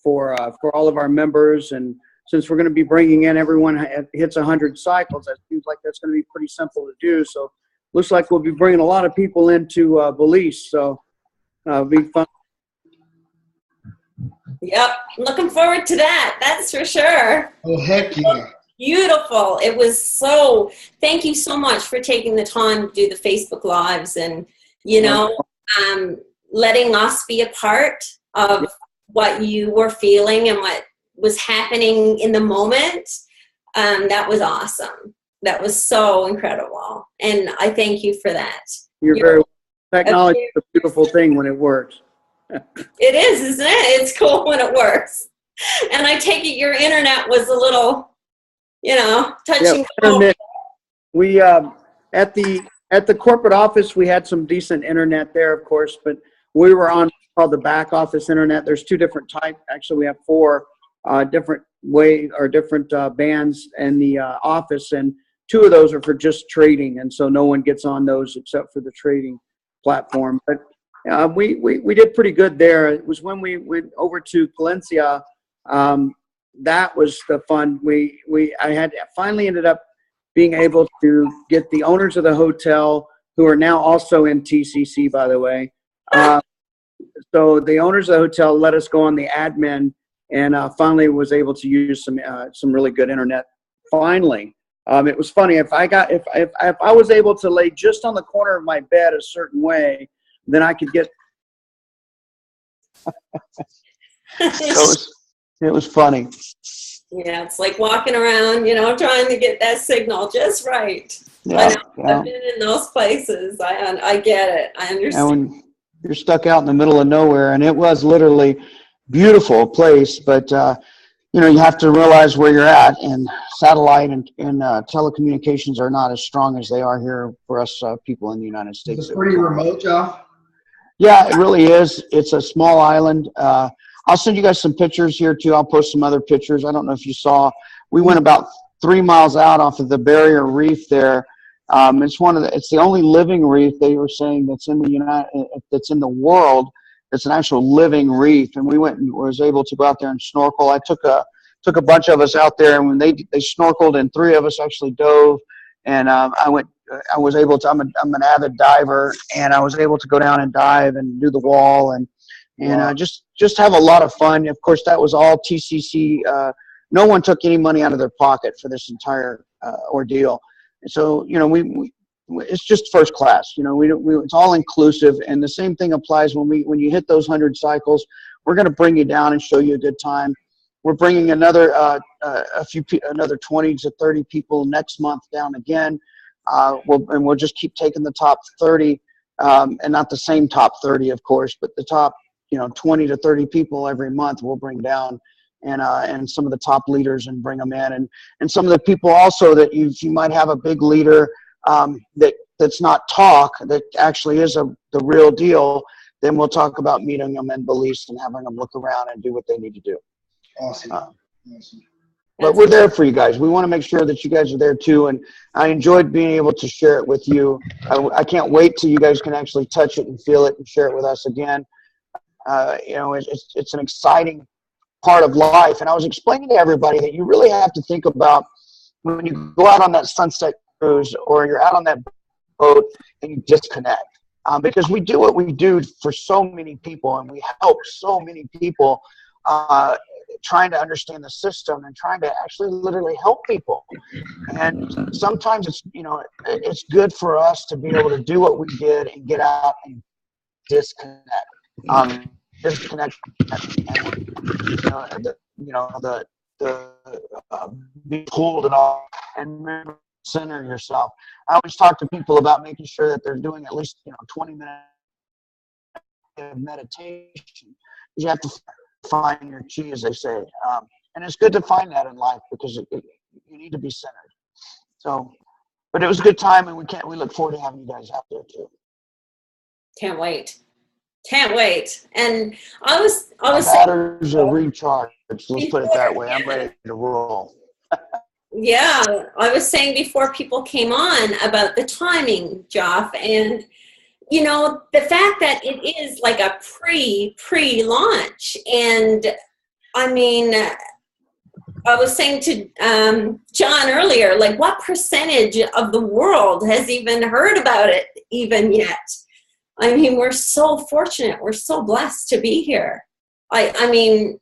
for all of our members. And since we're going to be bringing in everyone hits 100 cycles, that seems like that's going to be pretty simple to do. So looks like we'll be bringing a lot of people into Belize. So it'll be fun. Yep, looking forward to that. That's for sure. Oh, heck yeah. Beautiful. It was so, thank you so much for taking the time to do the Facebook Lives and, you know, letting us be a part of what you were feeling and what was happening in the moment. That was awesome. That was so incredible. And I thank you for that. You're very, technology is a beautiful thing when it works. It is, isn't it? It's cool when it works. And I take it your internet was a little, you know, touching. Yeah, we at the corporate office, we had some decent internet there, of course, but we were on called the back office internet. There's two different types. Actually, we have four different bands in the office, and two of those are for just trading, and so no one gets on those except for the trading platform. But we did pretty good there. It was when we went over to Palencia. That was the fun. I had finally ended up being able to get the owners of the hotel, who are now also in TCC, by the way. So the owners of the hotel let us go on the admin, and finally was able to use some really good internet. Finally, it was funny. If I was able to lay just on the corner of my bed a certain way, then I could get. It was funny. Yeah, it's like walking around, you know, trying to get that signal just right. Yeah, I know. I've been in those places. I get it. I understand. And when you're stuck out in the middle of nowhere, and it was literally beautiful place, but you know, you have to realize where you're at, and satellite and telecommunications are not as strong as they are here for us people in the United States. It's pretty remote, Joff. Yeah, it really is. It's a small island. I'll send you guys some pictures here too. I'll post some other pictures. I don't know if you saw. We went about 3 miles out off of the barrier reef there. It's the only living reef they were saying that's in the world. It's an actual living reef, and we went and was able to go out there and snorkel. I took a bunch of us out there, and when they snorkeled, and 3 of us actually dove. And I was able to. I'm an avid diver, and I was able to go down and dive and do the wall and wow. Just have a lot of fun. Of course, that was all TCC. No one took any money out of their pocket for this entire ordeal. And so, you know, it's just first class. You know, it's all inclusive, and the same thing applies when you hit those 100 cycles. We're going to bring you down and show you a good time. We're bringing another 20 to 30 people next month down again. We'll just keep taking the top 30, and not the same top 30, of course, but the top 20 to 30 people every month we'll bring down, and some of the top leaders, and bring them in, and some of the people also that you might have a big leader that's not talk, that actually is the real deal. Then we'll talk about meeting them in Belize and having them look around and do what they need to do. Awesome. But we're there for you guys. We want to make sure that you guys are there too, and I enjoyed being able to share it with you. I can't wait till you guys can actually touch it and feel it and share it with us again. It's an exciting part of life, and I was explaining to everybody that you really have to think about when you go out on that sunset cruise, or you're out on that boat and you disconnect, because we do what we do for so many people, and we help so many people trying to understand the system and trying to actually literally help people. And sometimes it's good for us to be able to do what we did and get out and disconnect. Disconnect, be pulled and all, and remember, center yourself. I always talk to people about making sure that they're doing at least 20 minutes of meditation. You have to find your chi, as they say, and it's good to find that in life, because you need to be centered. So, but it was a good time, and we look forward to having you guys out there too. Can't wait. And I was batteries are recharged. Let's put it that way. I'm ready to roll. Yeah, I was saying before people came on about the timing, Joff, and the fact that it is like a pre-launch, and I mean, I was saying to John earlier, like, what percentage of the world has even heard about it even yet? I mean, we're so fortunate. We're so blessed to be here. I mean,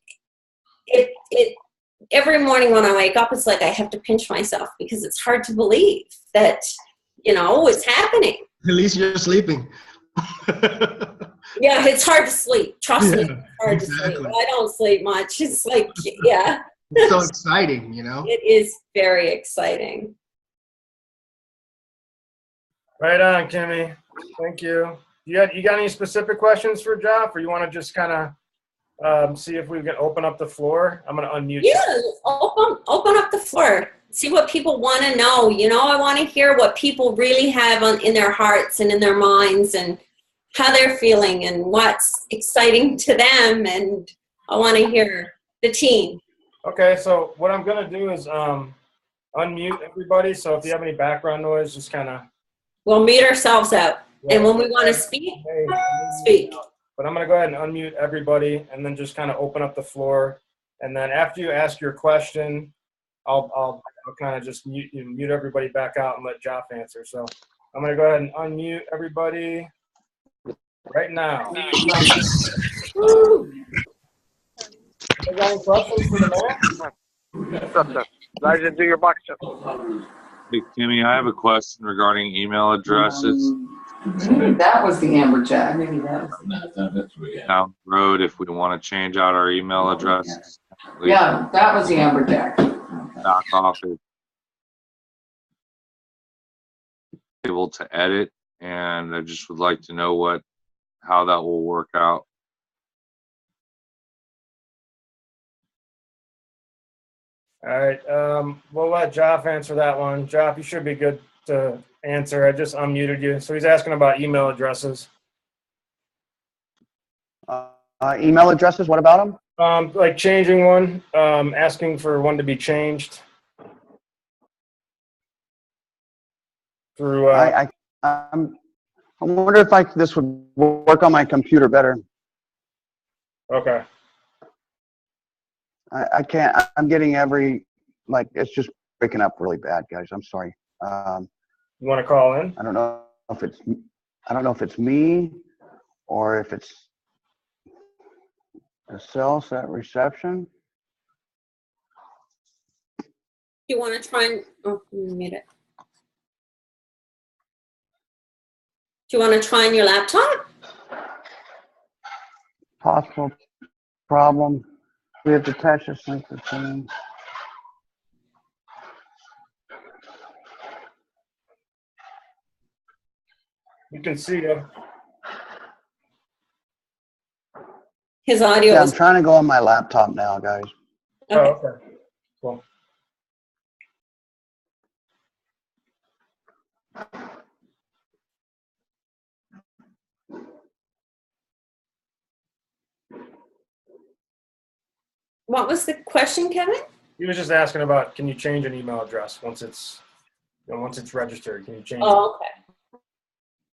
every morning when I wake up, it's like I have to pinch myself because it's hard to believe that, it's happening. At least you're sleeping. Yeah, it's hard to sleep. Trust me, Yeah, it's hard to exactly. sleep. I don't sleep much. It's like, yeah. It's so exciting, It is very exciting. Right on, Kimmy. Thank you. You got any specific questions for Joff, or you want to just kind of see if we can open up the floor? I'm going to unmute you. Yeah, open up the floor. See what people want to know. I want to hear what people really have in their hearts and in their minds, and how they're feeling and what's exciting to them. And I want to hear the team. Okay, so what I'm going to do is unmute everybody. So if you have any background noise, just kind of. We'll mute ourselves out. And when we want to speak, speak. But I'm going to go ahead and unmute everybody and then just kind of open up the floor. And then after you ask your question, I'll kind of just mute everybody back out and let Joff answer. So I'm going to go ahead and unmute everybody right now. Woo. You got any questions for the man? What's up, sir? Glad you do your box check. Hey, Kimmy, I have a question regarding email addresses. Maybe that was the amberjack. Maybe that was Down the road, if we want to change out our email addresses. Yeah, that was the amberjack. Doc off is able to edit, and I just would like to know how that will work out. All right, we'll let Joff answer that one. Joff, you should be good to answer. I just unmuted you. So he's asking about email addresses. Email addresses, what about them? Like changing one, asking for one to be changed. Through, I wonder if this would work on my computer better. okay. I can't. I'm getting it's just breaking up really bad, guys. I'm sorry. You want to call in? I don't know if it's me or if it's the cell set reception. You want to try and mute it. Do you want to try on your laptop? Possible problem. We have to attach this link to the thing. We can see you. His audio Yeah, I'm is trying to go on my laptop now, guys. Oh, okay. Cool. What was the question, Kevin? He was just asking about, can you change an email address once it's registered? Can you change it? Oh, okay.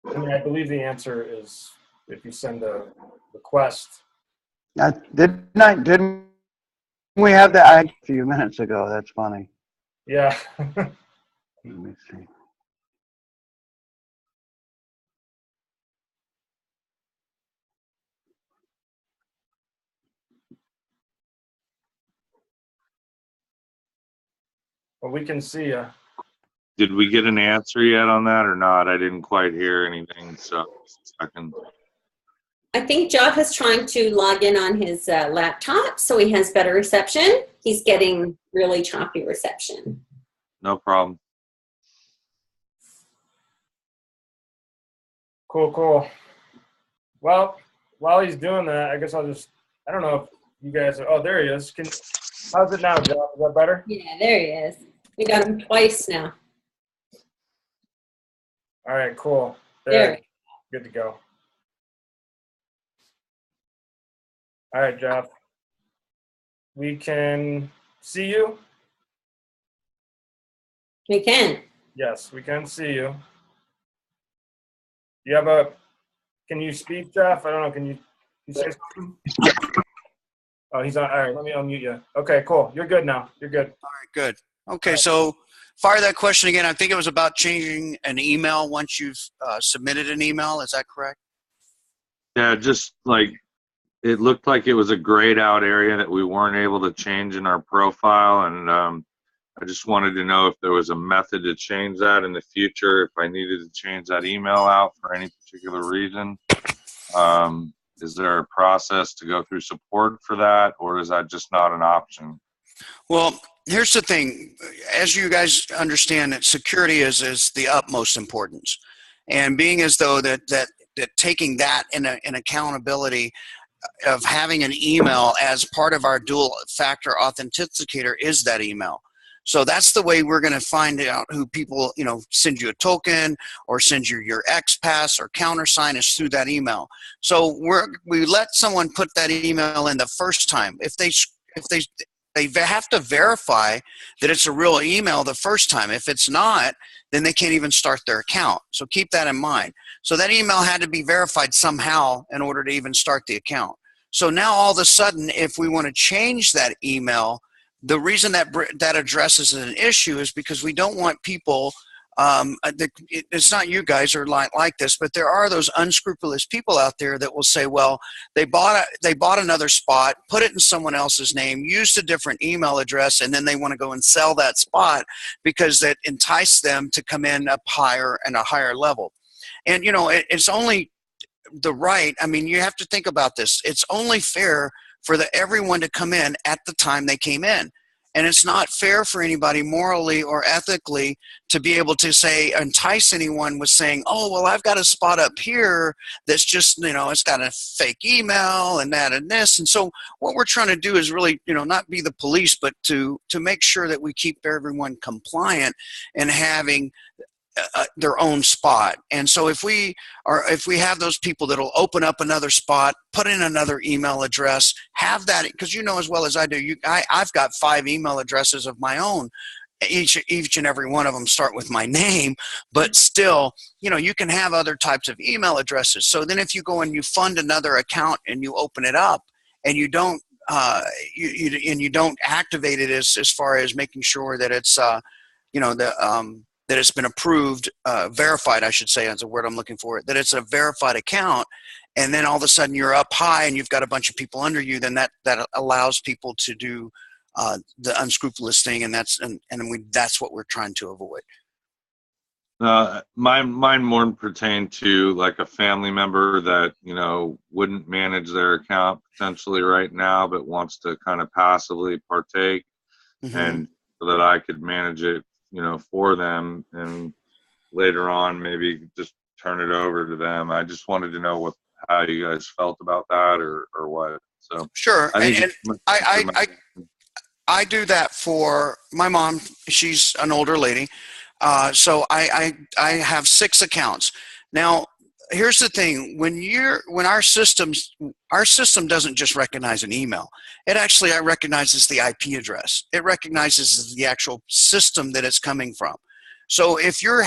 I mean, I believe the answer is if you send a request. Didn't we have that a few minutes ago? That's funny. Yeah. Let me see. Well, we can see you. Did we get an answer yet on that or not? I didn't quite hear anything, so I can. I think Joff is trying to log in on his laptop so he has better reception. He's getting really choppy reception. No problem. Cool. Well, while he's doing that, I guess I don't know if you guys oh, there he is. How's it now, Joff? Is that better? Yeah, there he is. We got him twice now. All right, cool. There. Good to go. All right, Joff. We can see you? We can. Yes, we can see you. Can you speak, Joff? I don't know, can you say something? Oh, he's on. All right, let me unmute you. Okay, cool. You're good now. You're good. All right, good. Okay, so fire that question again. I think it was about changing an email once you've submitted an email. Is that correct? Yeah, just like it looked like it was a grayed out area that we weren't able to change in our profile, and I just wanted to know if there was a method to change that in the future, if I needed to change that email out for any particular reason. Is there a process to go through support for that, or is that just not an option? Well, here's the thing. As you guys understand, that security is the utmost importance. And being as though that taking that in accountability of having an email as part of our dual factor authenticator is that email. So that's the way we're going to find out who people, send you a token or send you your XPass or countersign is through that email. So we let someone put that email in the first time. If they have to verify that it's a real email the first time. If it's not, then they can't even start their account. So keep that in mind. So that email had to be verified somehow in order to even start the account. So now all of a sudden, if we want to change that email, the reason that address is an issue is because we don't want people, it's not you guys are like this, but there are those unscrupulous people out there that will say, well, they bought another spot, put it in someone else's name, used a different email address, and then they want to go and sell that spot because that enticed them to come in up higher and a higher level. And, it's only the right. I mean, you have to think about this. It's only fair for everyone to come in at the time they came in. And it's not fair for anybody morally or ethically to be able to entice anyone with saying, oh, well, I've got a spot up here that's just, it's got a fake email and that and this. And so what we're trying to do is really, not be the police, but to make sure that we keep everyone compliant and having their own spot. And so if we have those people that'll open up another spot, put in another email address, have that, because as well as I do, I've got 5 email addresses of my own. Each and every one of them start with my name, but still, you can have other types of email addresses. So then if you go and you fund another account and you open it up and you don't you don't activate it as far as making sure that it's that it's been approved, verified, I should say, is the word I'm looking for, that it's a verified account, and then all of a sudden you're up high and you've got a bunch of people under you, then that allows people to do the unscrupulous thing, and that's what we're trying to avoid. Mine more pertain to like a family member that, wouldn't manage their account potentially right now, but wants to kind of passively partake, and so that I could manage it, for them, and later on maybe just turn it over to them. I just wanted to know how you guys felt about that, or what. So sure, I do that for my mom. She's an older lady, so I have 6 accounts. Now, here's the thing: when our system doesn't just recognize an email. It actually recognizes the IP address. It recognizes the actual system that it's coming from. So if you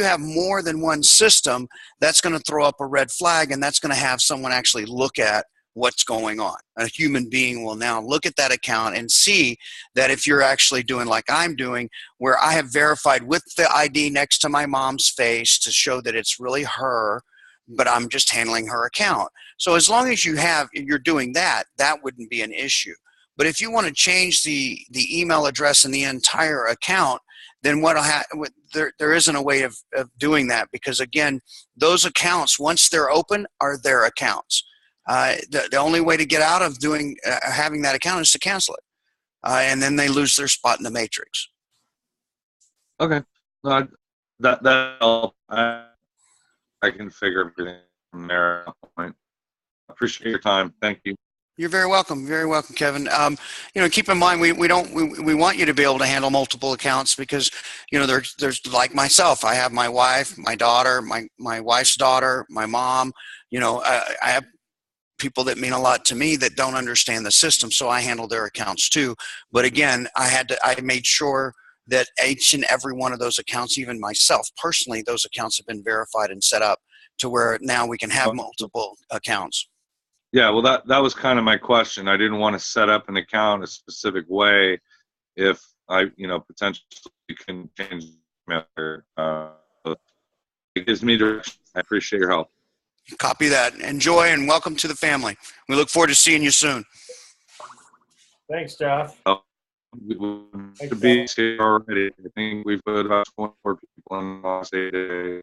have more than one system, that's going to throw up a red flag, and that's going to have someone actually look at what's going on. A human being will now look at that account and see that if you're actually doing like I'm doing, where I have verified with the ID next to my mom's face to show that it's really her, but I'm just handling her account. So as long as you're doing that, that wouldn't be an issue. But if you want to change the email address and the entire account, then there isn't a way of doing that, because again, those accounts, once they're open, are their accounts. The only way to get out of having that account is to cancel it, and then they lose their spot in the matrix. Okay, that helped. I can figure everything from there at that point. I appreciate your time. Thank you. You're very welcome. Very welcome, Kevin. Keep in mind, we want you to be able to handle multiple accounts, because, there's like myself. I have my wife, my daughter, my wife's daughter, my mom. I have people that mean a lot to me that don't understand the system, so I handle their accounts too. But again, I made sure that each and every one of those accounts, even myself personally, those accounts have been verified and set up to where now we can have multiple accounts. Yeah, well, that was kind of my question. I didn't want to set up an account a specific way if I, potentially can change matter. It gives me direction. I appreciate your help. Copy that. Enjoy and welcome to the family. We look forward to seeing you soon. Thanks, Joff. We should be here already. I think we've put about 24 people in the last 8 days.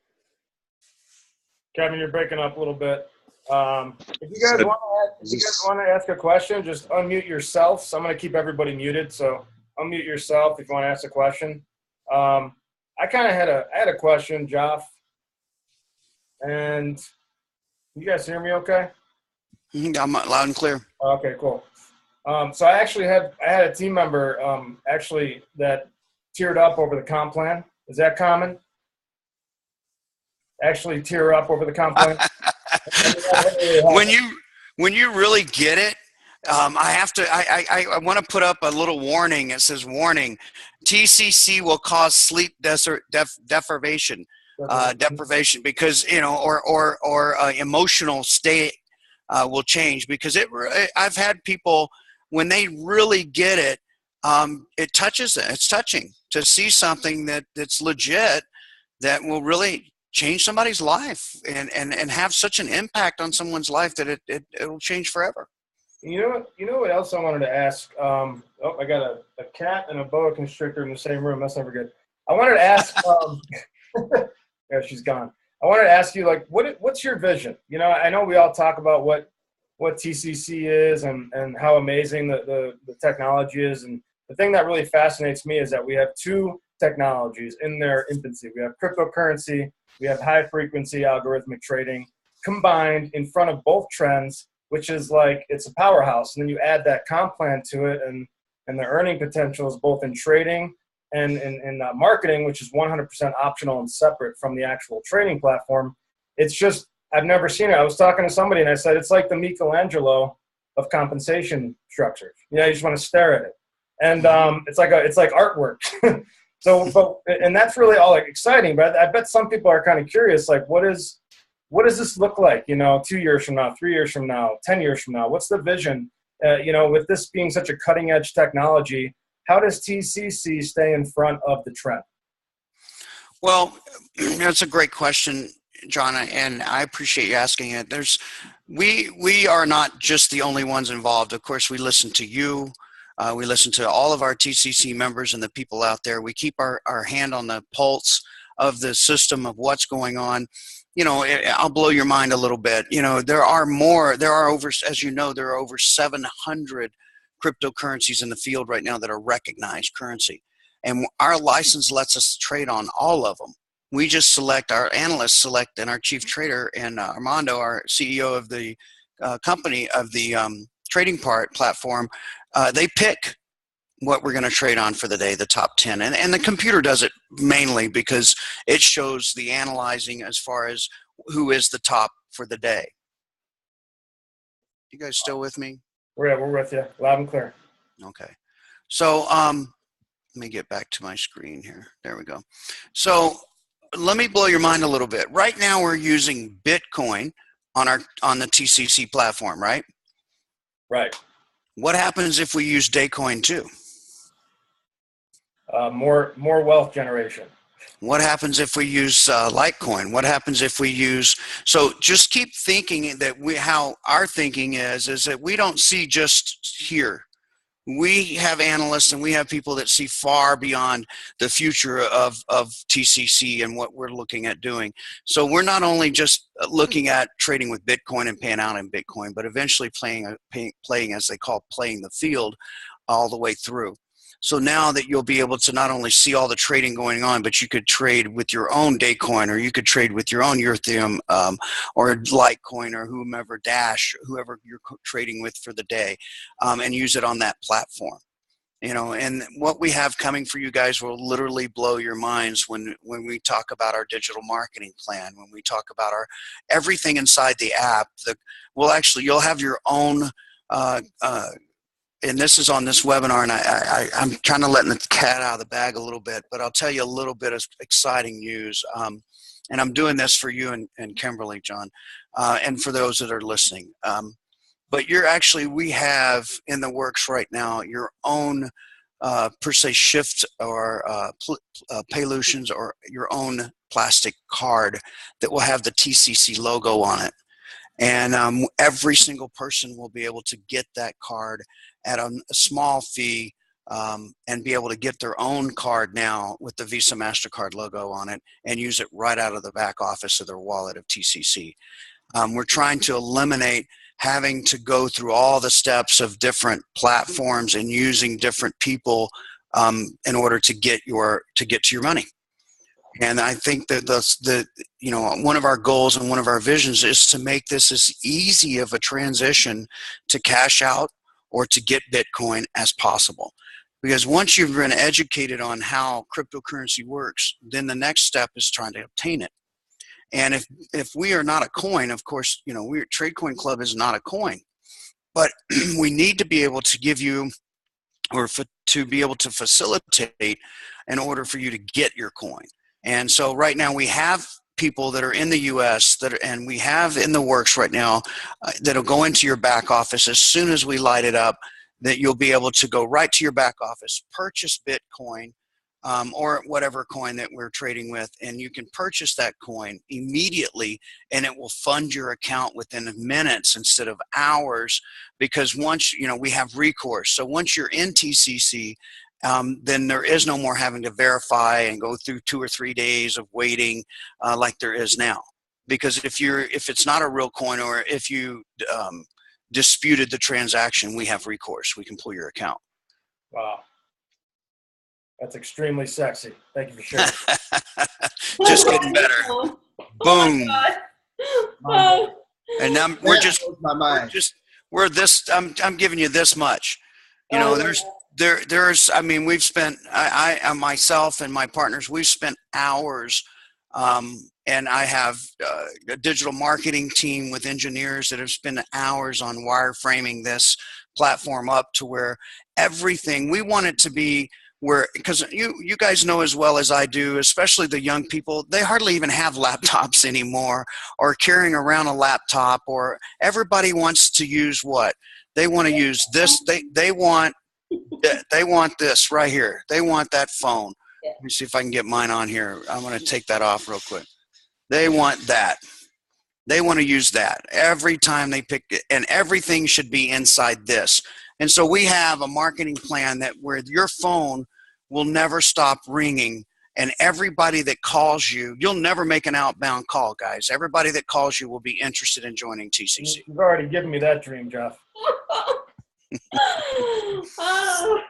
Kevin, you're breaking up a little bit. If you guys want to ask a question, just unmute yourself. So I'm going to keep everybody muted. So unmute yourself if you want to ask a question. I kind of had a question, Joff. And you guys hear me okay? I'm loud and clear. Okay, cool. So I had a team member actually that teared up over the comp plan. Is that common? Actually tear up over the comp plan? when you really get it, I want to put up a little warning. It says, warning, TCC will cause sleep deprivation, because, or emotional state will change, because I've had people, when they really get it, it touches it. It's touching to see something that's legit, that will really change somebody's life and have such an impact on someone's life that it'll change forever. You know what else I wanted to ask? I got a cat and a boa constrictor in the same room. That's never good. I wanted to ask. Yeah, she's gone. I wanted to ask you, like, what's your vision? I know we all talk about what TCC is and how amazing the technology is, and the thing that really fascinates me is that we have two technologies in their infancy. We have cryptocurrency, we have high-frequency algorithmic trading combined in front of both trends, which is like it's a powerhouse. And then you add that comp plan to it, and the earning potential is both in trading and in marketing, which is 100% optional and separate from the actual trading platform. It's just, I've never seen it. I was talking to somebody and I said, it's like the Michelangelo of compensation structures. You just want to stare at it. And it's like artwork. And that's really all exciting, but I bet some people are kind of curious, like, what does this look like, 2 years from now, 3 years from now, 10 years from now? What's the vision? With this being such a cutting edge technology, how does TCC stay in front of the trend? Well, that's a great question, John, and I appreciate you asking it. We are not just the only ones involved. Of course, we listen to you. We listen to all of our TCC members and the people out there. We keep our hand on the pulse of the system, of what's going on. I'll blow your mind a little bit. There are over 700 cryptocurrencies in the field right now that are recognized currency. And our license lets us trade on all of them. We just select, our analysts select, and our chief trader, and Armando, our CEO of the company, of the trading platform, they pick what we're going to trade on for the day, the top 10. And the computer does it mainly because it shows the analyzing as far as who is the top for the day. You guys still with me? We're with you, loud and clear. Okay. So let me get back to my screen here. There we go. So let me blow your mind a little bit. Right now we're using Bitcoin on the TCC platform, right? Right. What happens if we use Daycoin too? More wealth generation. What happens if we use Litecoin? What happens if we use, so just keep thinking that how our thinking is that we don't see just here. We have analysts and we have people that see far beyond the future of TCC and what we're looking at doing. So we're not only just looking at trading with Bitcoin and paying out in Bitcoin, but eventually playing, as they call, playing the field all the way through. So now that you'll be able to not only see all the trading going on, but you could trade with your own Daycoin, or you could trade with your own Ethereum, or Litecoin, or whomever, Dash, whoever you're trading with for the day, and use it on that platform. And what we have coming for you guys will literally blow your minds when we talk about our digital marketing plan, when we talk about our everything inside the app. You'll have your own. And this is on this webinar, and I'm kind of letting the cat out of the bag a little bit, but I'll tell you a little bit of exciting news. And I'm doing this for you and Kimberly, John, and for those that are listening. but we have in the works right now your own per se shift or Paylutions or your own plastic card that will have the TCC logo on it. And every single person will be able to get that card at a small fee and be able to get their own card now with the Visa MasterCard logo on it and use it right out of the back office of their wallet of TCC. We're trying to eliminate having to go through all the steps of different platforms and using different people in order to get to your money. And I think that one of our goals and one of our visions is to make this as easy of a transition to cash out or to get Bitcoin as possible. Because once you've been educated on how cryptocurrency works, then the next step is trying to obtain it. And if we are not a coin, of course, TradeCoin Club is not a coin, but we need to be able to give you to be able to facilitate in order for you to get your coin. And so right now we have people that are in the US and we have in the works right now that'll go into your back office as soon as we light it up, that you'll be able to go right to your back office, purchase Bitcoin or whatever coin that we're trading with, and you can purchase that coin immediately and it will fund your account within minutes instead of hours, because once we have recourse. So once you're in TCC, then there is no more having to verify and go through 2 or 3 days of waiting like there is now. Because if it's not a real coin, or if you disputed the transaction, we have recourse. We can pull your account. Wow. That's extremely sexy. Thank you for sharing. Just getting better. Oh Boom. my God. And now we're this. I'm giving you this much. There's. I mean, we've spent. I myself and my partners. We've spent hours. And I have a digital marketing team with engineers that have spent hours on wireframing this platform up to where everything we want it to be. Because you guys know as well as I do, especially the young people, they hardly even have laptops anymore or carrying around a laptop, or everybody wants to use what? They want to use this. They want this right here. They want that phone. Let me see if I can get mine on here. I'm going to take that off real quick. They want that. They want to use that every time they pick it, and everything should be inside this. And so we have a marketing plan that where your phone will never stop ringing, and everybody that calls you, you'll never make an outbound call, guys. Everybody that calls you will be interested in joining TCC. You've already given me that dream, Joff. Oh,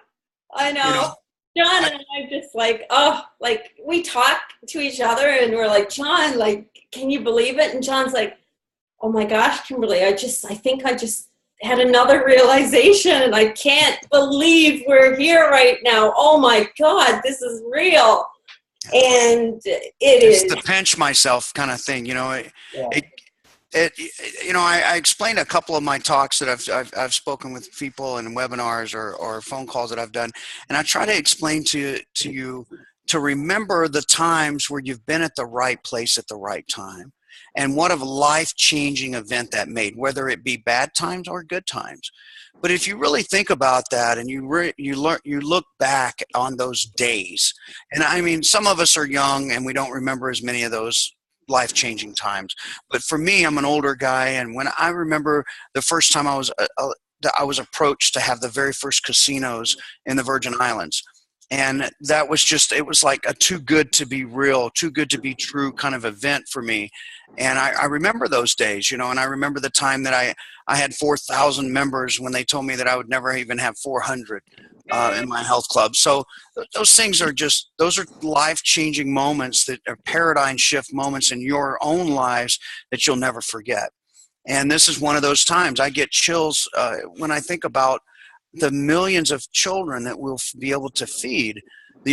I know. John and I just we talk to each other and we're like, John, can you believe it? And John's like, oh my gosh, Kimberly, I think I just had another realization, and I can't believe we're here right now. Oh my God, this is real. And it's the pinch myself kind of thing, I explained a couple of my talks that I've spoken with people in webinars or phone calls that I've done, and I try to explain to you to remember the times where you've been at the right place at the right time, and what a life-changing event that made, whether it be bad times or good times. But if you really think about that and you look back on those days, and I mean, some of us are young and we don't remember as many of those life-changing times. But for me, I'm an older guy, and when I remember the first time I was approached to have the very first casinos in the Virgin Islands. And that was it was like a too good to be real, too good to be true kind of event for me. And I remember those days, and I remember the time that I had 4,000 members when they told me that I would never even have 400 in my health club. So those things are those are life-changing moments that are paradigm shift moments in your own lives that you'll never forget. And this is one of those times. I get chills when I think about the millions of children that we'll be able to feed,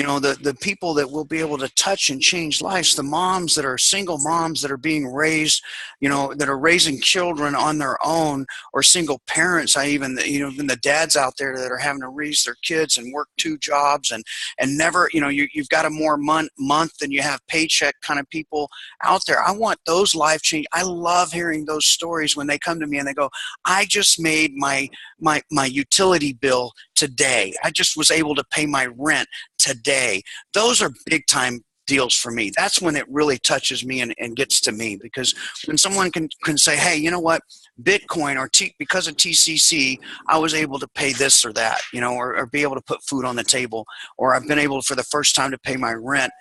the people that will be able to touch and change lives, the moms that are single moms that are being raised, that are raising children on their own, or single parents. Even the dads out there that are having to raise their kids and work 2 jobs and never, you've got a more month than you have paycheck kind of people out there. I want those life change. I love hearing those stories when they come to me and they go, I just made my utility bill today. I just was able to pay my rent today. Those are big time deals for me. That's when it really touches me and gets to me, because when someone can say, hey, you know what, Bitcoin or because of TCC, I was able to pay this or that, or be able to put food on the table, or I've been able for the first time to pay my rent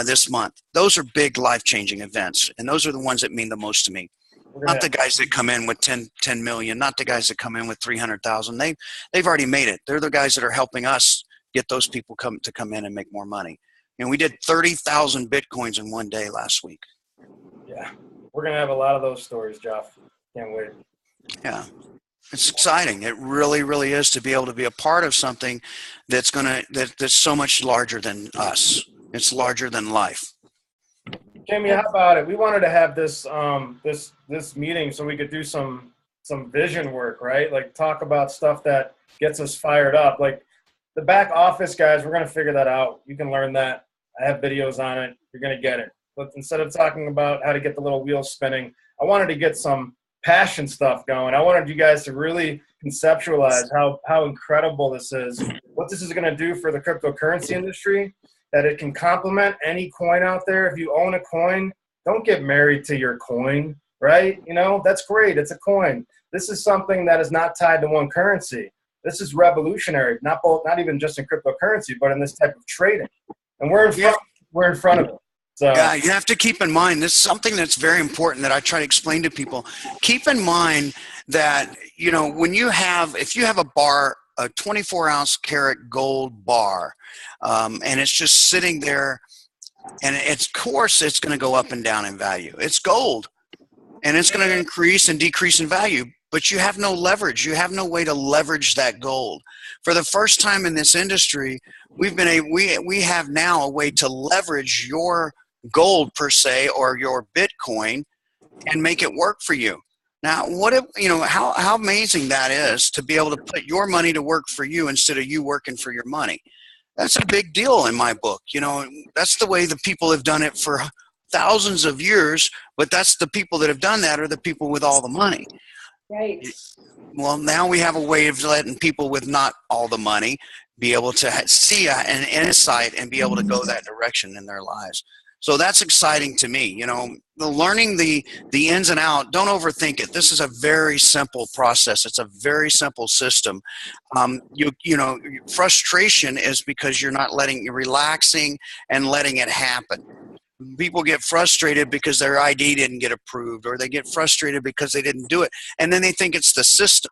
this month. Those are big life-changing events, and those are the ones that mean the most to me. Not the guys that come in with 10 million, not the guys that come in with 300,000. They've already made it. They're the guys that are helping us get those people come in and make more money. We did 30,000 Bitcoins in one day last week. Yeah. We're going to have a lot of those stories, Joff. Can't wait. Yeah. It's exciting. It really, really is, to be able to be a part of something that's so much larger than us. It's larger than life. Kimmy, how about it? We wanted to have this this meeting so we could do some vision work, right? Like talk about stuff that gets us fired up. Like the back office guys, we're going to figure that out. You can learn that. I have videos on it. You're going to get it. But instead of talking about how to get the little wheels spinning, I wanted to get some passion stuff going. I wanted you guys to really conceptualize how incredible this is, what this is going to do for the cryptocurrency industry, that it can complement any coin out there. If you own a coin, don't get married to your coin, right? That's great. It's a coin. This is something that is not tied to one currency. This is revolutionary, not even just in cryptocurrency, but in this type of trading. And we're in front of it. So. Yeah, you have to keep in mind, this is something that's very important that I try to explain to people. Keep in mind that, if you have a bar, a 24-ounce karat gold bar, and it's just sitting there, and of course it's going to go up and down in value. It's gold, and it's going to increase and decrease in value, but you have no leverage. You have no way to leverage that gold. For the first time in this industry, we have now a way to leverage your gold per se, or your Bitcoin, and make it work for you. Now, how amazing that is, to be able to put your money to work for you instead of you working for your money. That's a big deal in my book. That's the way the people have done it for thousands of years, but that's the people that have done that are the people with all the money. Right. Well, now we have a way of letting people with not all the money be able to see an insight and be able to go that direction in their lives. So that's exciting to me. Learning the ins and out. Don't overthink it. This is a very simple process. It's a very simple system. Frustration is because you're relaxing and letting it happen. People get frustrated because their ID didn't get approved, or they get frustrated because they didn't do it, and then they think it's the system.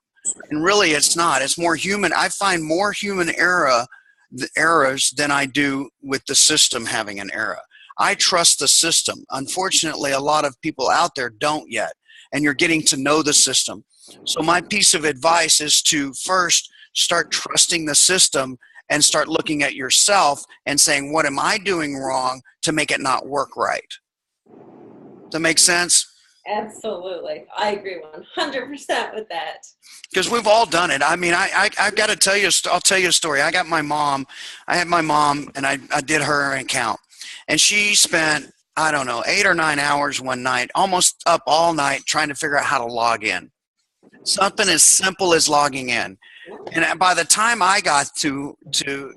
And really, it's not. It's more human. I find more human errors than I do with the system having an error. I trust the system. Unfortunately, a lot of people out there don't yet, and you're getting to know the system. So my piece of advice is to first start trusting the system and start looking at yourself and saying, what am I doing wrong to make it not work right? Does that make sense? Absolutely. I agree 100% with that. Because we've all done it. I mean, I've got to tell you, I'll tell you a story. I had my mom, and I did her account. And she spent, 8 or 9 hours one night, almost up all night, trying to figure out how to log in. Something as simple as logging in. And by the time I got to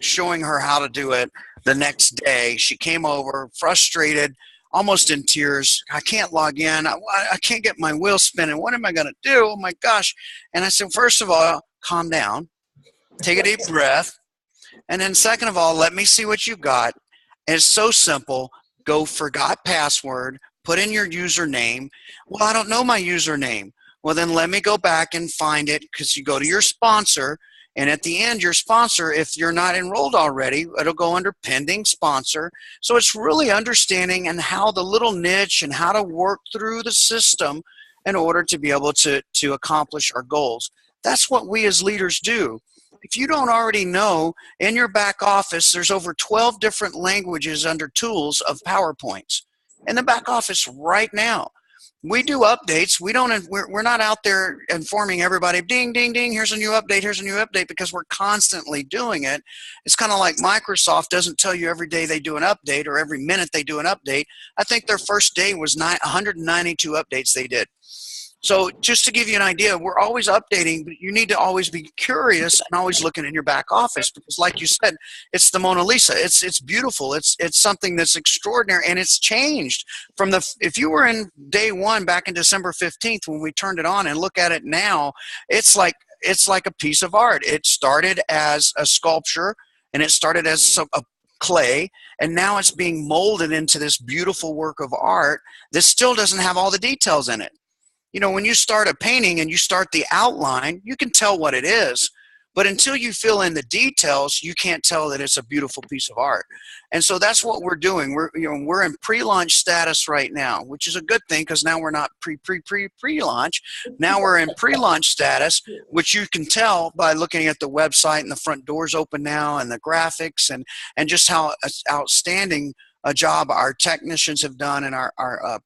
showing her how to do it the next day, she came over frustrated, almost in tears. I can't log in. I can't get my wheel spinning. What am I going to do? Oh my gosh. And I said, first of all, calm down, take a deep breath. And then second of all, let me see what you got. And it's so simple. Go forgot password, put in your username. Well, I don't know my username. Well, then let me go back and find it, because you go to your sponsor, and at the end, your sponsor, if you're not enrolled already, it'll go under pending sponsor. So it's really understanding and how the little niche and how to work through the system in order to be able to accomplish our goals. That's what we as leaders do. If you don't already know, in your back office, there's over 12 different languages under tools of PowerPoints in the back office right now. We do updates. We're not out there informing everybody, ding, ding, ding, here's a new update, because we're constantly doing it. It's kind of like Microsoft doesn't tell you every day they do an update or every minute they do an update. I think their first day was 192 updates they did. So just to give you an idea, we're always updating, but you need to always be curious and always looking in your back office, because like you said, it's the Mona Lisa. It's beautiful. It's something that's extraordinary, and it's changed from if you were in day one back in December 15th when we turned it on and look at it now, it's like a piece of art. It started as a sculpture, and it started as a clay, and now it's being molded into this beautiful work of art that still doesn't have all the details in it. You know, when you start a painting and you start the outline, you can tell what it is. But until you fill in the details, you can't tell that it's a beautiful piece of art. And so that's what we're doing. We're in pre-launch status right now, which is a good thing, because now we're not pre-launch. Now we're in pre-launch status, which you can tell by looking at the website, and the front doors open now, and the graphics, and just how outstanding a job our technicians have done and our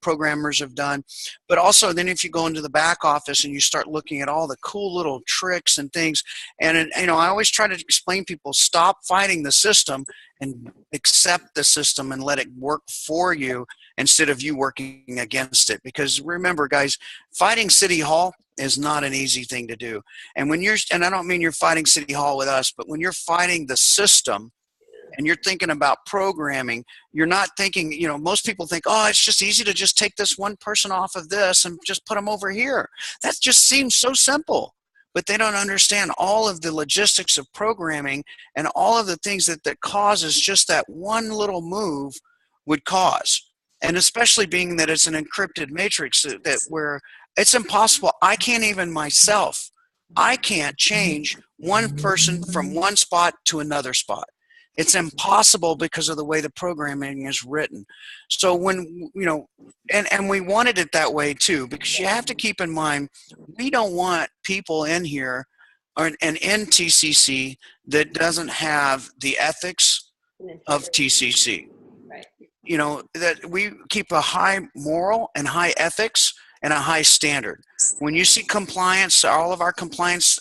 programmers have done. But also then if you go into the back office and you start looking at all the cool little tricks and things, and I always try to explain people, stop fighting the system and accept the system and let it work for you instead of you working against it. Because remember, guys, fighting City Hall is not an easy thing to do. And and I don't mean you're fighting City Hall with us, but when you're fighting the system, and you're thinking about programming, you're not thinking, most people think, oh, it's just easy to just take this one person off of this and just put them over here. That just seems so simple, but they don't understand all of the logistics of programming and all of the things that causes just that one little move would cause. And especially being that it's an encrypted matrix where it's impossible. I can't even myself, I can't change one person from one spot to another spot. It's impossible because of the way the programming is written. So when, and we wanted it that way too, because you have to keep in mind, we don't want people in here and in TCC that doesn't have the ethics of TCC. Right. That we keep a high moral and high ethics and a high standard. When you see compliance, all of our compliance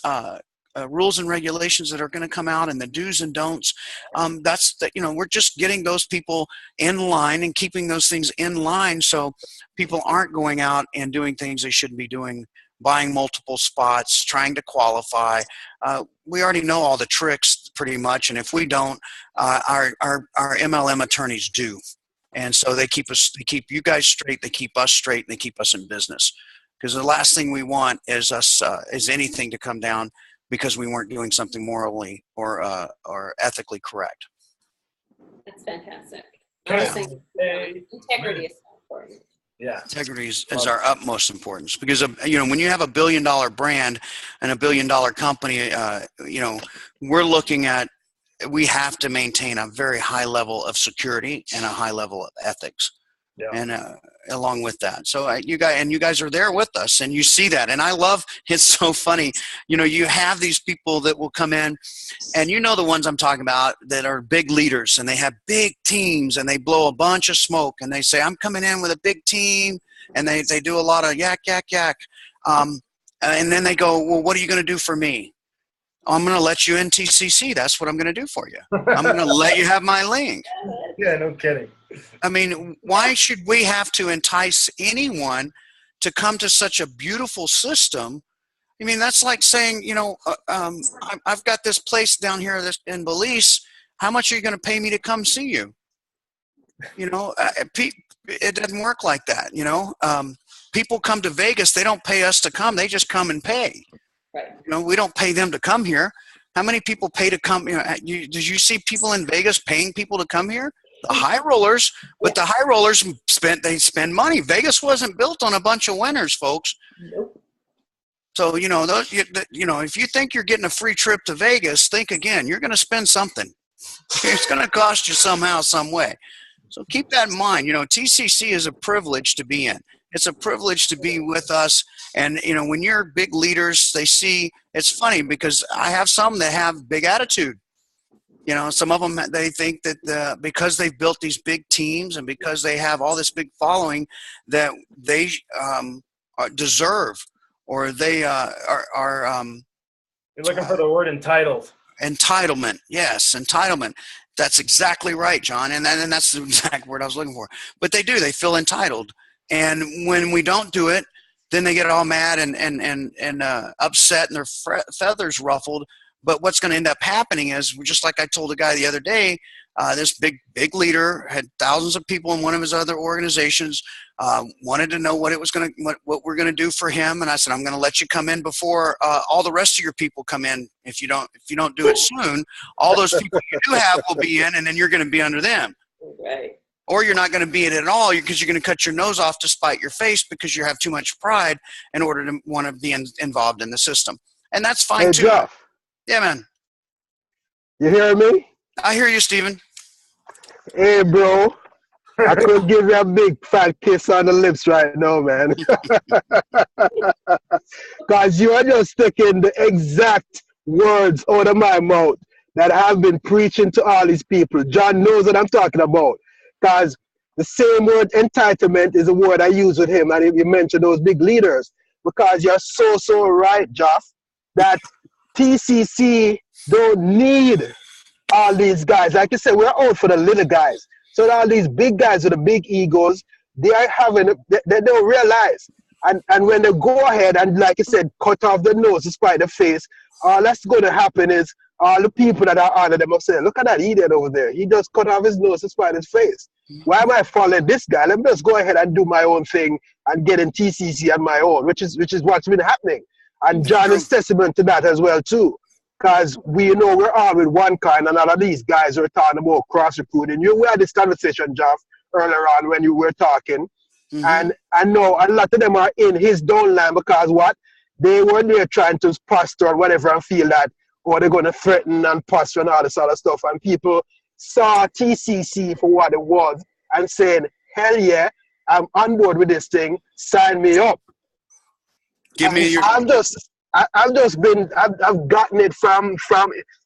rules and regulations that are going to come out, and the do's and don'ts, we're just getting those people in line and keeping those things in line, so people aren't going out and doing things they shouldn't be doing, buying multiple spots, trying to qualify. We already know all the tricks pretty much, and if we don't, our MLM attorneys do. And so they keep you guys straight, they keep us straight, and they keep us in business. Because the last thing we want is anything to come down because we weren't doing something morally or ethically correct. That's fantastic. Integrity is so important. Yeah. Integrity is our utmost importance, because when you have $1 billion brand and $1 billion company, we're looking at, we have to maintain a very high level of security and a high level of ethics. Yeah. And along with that, so you guys are there with us, and you see that, and I love. It's so funny, you have these people that will come in, and the ones I'm talking about, that are big leaders, and they have big teams, and they blow a bunch of smoke, and they say, I'm coming in with a big team, and they do a lot of yak, and then they go, well, what are you going to do for me? I'm going to let you in TCC. That's what I'm going to do for you. I'm going to let you have my link. Yeah, no kidding. I mean, why should we have to entice anyone to come to such a beautiful system? I mean, that's like saying, I've got this place down here in Belize. How much are you going to pay me to come see you? It doesn't work like that. People come to Vegas. They don't pay us to come. They just come and pay. Right. We don't pay them to come here. How many people pay to come? Did you see people in Vegas paying people to come here? The high rollers, but the high rollers spend money. Vegas wasn't built on a bunch of winners, folks. Nope. So if you think you're getting a free trip to Vegas, think again. You're going to spend something. It's going to cost you somehow, some way. So keep that in mind. TCC is a privilege to be in. it's a privilege to be with us. And, you know, when you're big leaders, they see, it's funny because I have some that have big attitude. You know, some of them, they think that because they've built these big teams and because they have all this big following that they deserve, or they are You're looking for the word entitled. entitlement. Yes, entitlement. That's exactly right, John. And that's the exact word I was looking for. But they do. They feel entitled. And when we don't do it, then they get all mad and upset and their feathers ruffled. But what's going to end up happening is, just like I told a guy the other day, this big leader had thousands of people in one of his other organizations, wanted to know what we're going to do for him. And I said, I'm going to let you come in before all the rest of your people come in. If you don't do it soon, all those people you do have will be in, and then you're going to be under them. Right. Or you're not going to be in it at all because you're going to cut your nose off to spite your face because you have too much pride in order to want to be involved in the system. And that's fine Hey, too. Joff, Yeah, man. you hear me? I hear you, Steven. Hey, bro. I could give you a big fat kiss on the lips right now, man. Because you are just taking the exact words out of my mouth that I've been preaching to all these people. John knows what I'm talking about. Because the same word entitlement is a word I use with him. And you mentioned those big leaders. Because you're so right, Joff, that TCC don't need all these guys. Like you said, we're out for the little guys. So all these big guys with the big egos, they don't realize. And when they go ahead and, like you said, cut off the nose despite the face, all that's going to happen is all the people that are under them will say, look at that idiot over there. He just cut off his nose despite his face. Why am I following this guy? Let me just go ahead and do my own thing and get in TCC on my own, which is what's been happening. And John is testament to that as well, too. Because we're all with one kind, and all of these guys are talking about cross-recruiting. We had this conversation, Joff, earlier on when you were talking. Mm-hmm. And I know a lot of them are in his downline because what? They were there trying to posture or whatever and feel that, they're going to threaten and posture and all this other stuff. And people saw TCC for what it was and saying, hell yeah, I'm on board with this thing, sign me up. Give me your... I've gotten it from,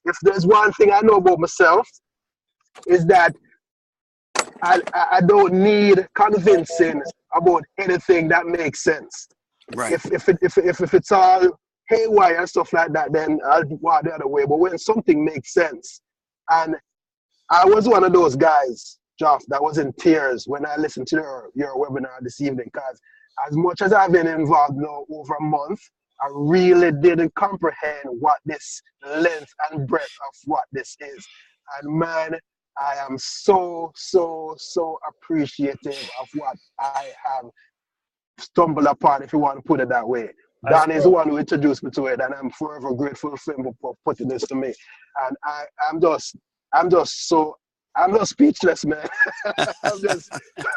if there's one thing I know about myself, is that I don't need convincing about anything that makes sense. Right. If it's all haywire and stuff like that, then I'll walk the other way. But when something makes sense, and I was one of those guys, Joff, that was in tears when I listened to your webinar this evening, because as much as I've been involved now over a month, I really didn't comprehend what this length and breadth of what this is. And man, I am so appreciative of what I have stumbled upon, if you want to put it that way. Dan is the one who introduced me to it, and I'm forever grateful for him for putting this to me. And I'm just speechless, man.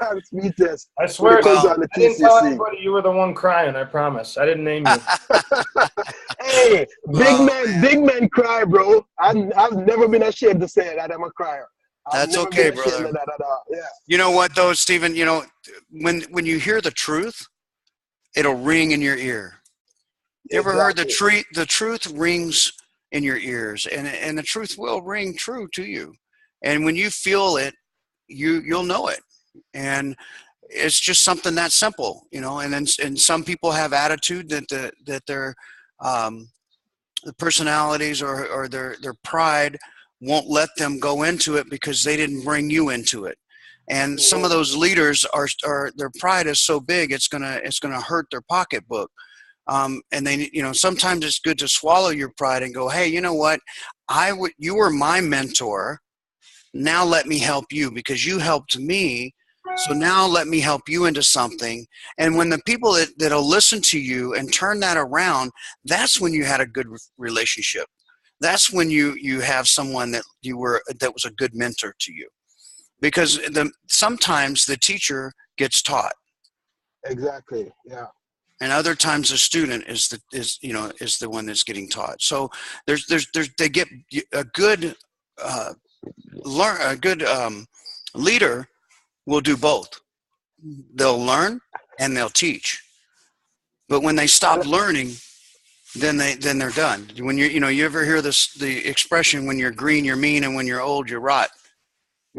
I'm speechless. I swear, I didn't tell anybody you were the one crying. I promise. I didn't name you. Hey, big men cry, bro. I've never been ashamed to say that I'm a crier. That's okay, brother. Yeah. You know what, though, Stephen? You know, when you hear the truth, it'll ring in your ear. You ever heard the truth rings in your ears, and the truth will ring true to you. And when you feel it, you'll know it. And it's just something that simple, you know. And some people have attitude that their the personalities or their pride won't let them go into it because they didn't bring you into it. And some of those leaders are their pride is so big it's gonna hurt their pocketbook. And they, you know, sometimes it's good to swallow your pride and go, hey, you know what? You were my mentor. Now let me help you because you helped me. So now let me help you into something. And when the people that'll listen to you and turn that around, that's when you had a good relationship. That's when you have someone that was a good mentor to you. Because sometimes the teacher gets taught. Exactly. Yeah. And other times the student is the one that's getting taught. So they get a good leader will do both. They'll learn and they'll teach. But when they stop learning, then they're done. When you ever hear the expression, when you're green, you're mean, and when you're old, you're rot.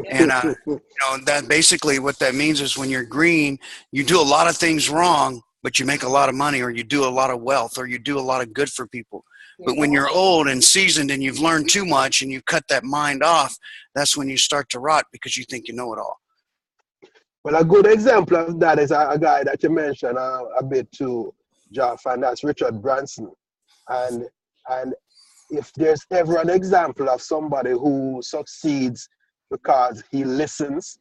And that basically what that means is when you're green, you do a lot of things wrong, but you make a lot of money, or you do a lot of wealth, or you do a lot of good for people. But when you're old and seasoned and you've learned too much and you cut that mind off, that's when you start to rot because you think you know it all. Well, a good example of that is a guy that you mentioned a bit too, Joff, and that's Richard Branson. And if there's ever an example of somebody who succeeds because he listens,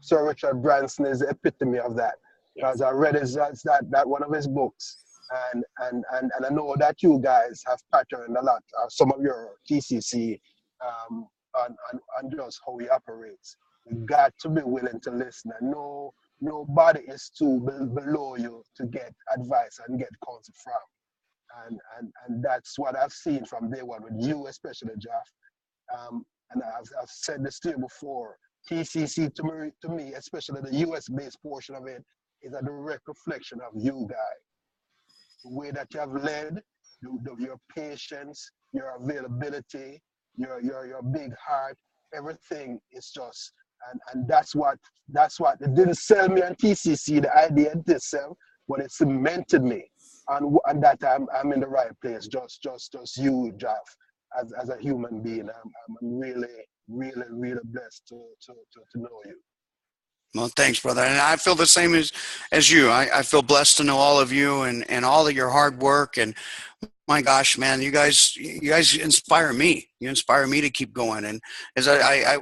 Sir Richard Branson is the epitome of that. Because I read that one of his books. And I know that you guys have patterned a lot of some of your TCC on just how he operates. You got to be willing to listen, and nobody is too below you to get advice and get counsel from. And that's what I've seen from day one with you, especially, Joff. And I've said this to you before. TCC to me, especially the US-based portion of it, is a direct reflection of you guys. The way that you have led, your patience, your availability, your big heart, everything is just, and that's what it didn't sell me on TCC. The idea did sell, but it cemented me, and that I'm in the right place. Just you, Joff, as a human being. I'm really, really, really blessed to know you. Well, thanks, brother. And I feel the same as you. I feel blessed to know all of you and all of your hard work. And my gosh, man, you guys inspire me. You inspire me to keep going. And as I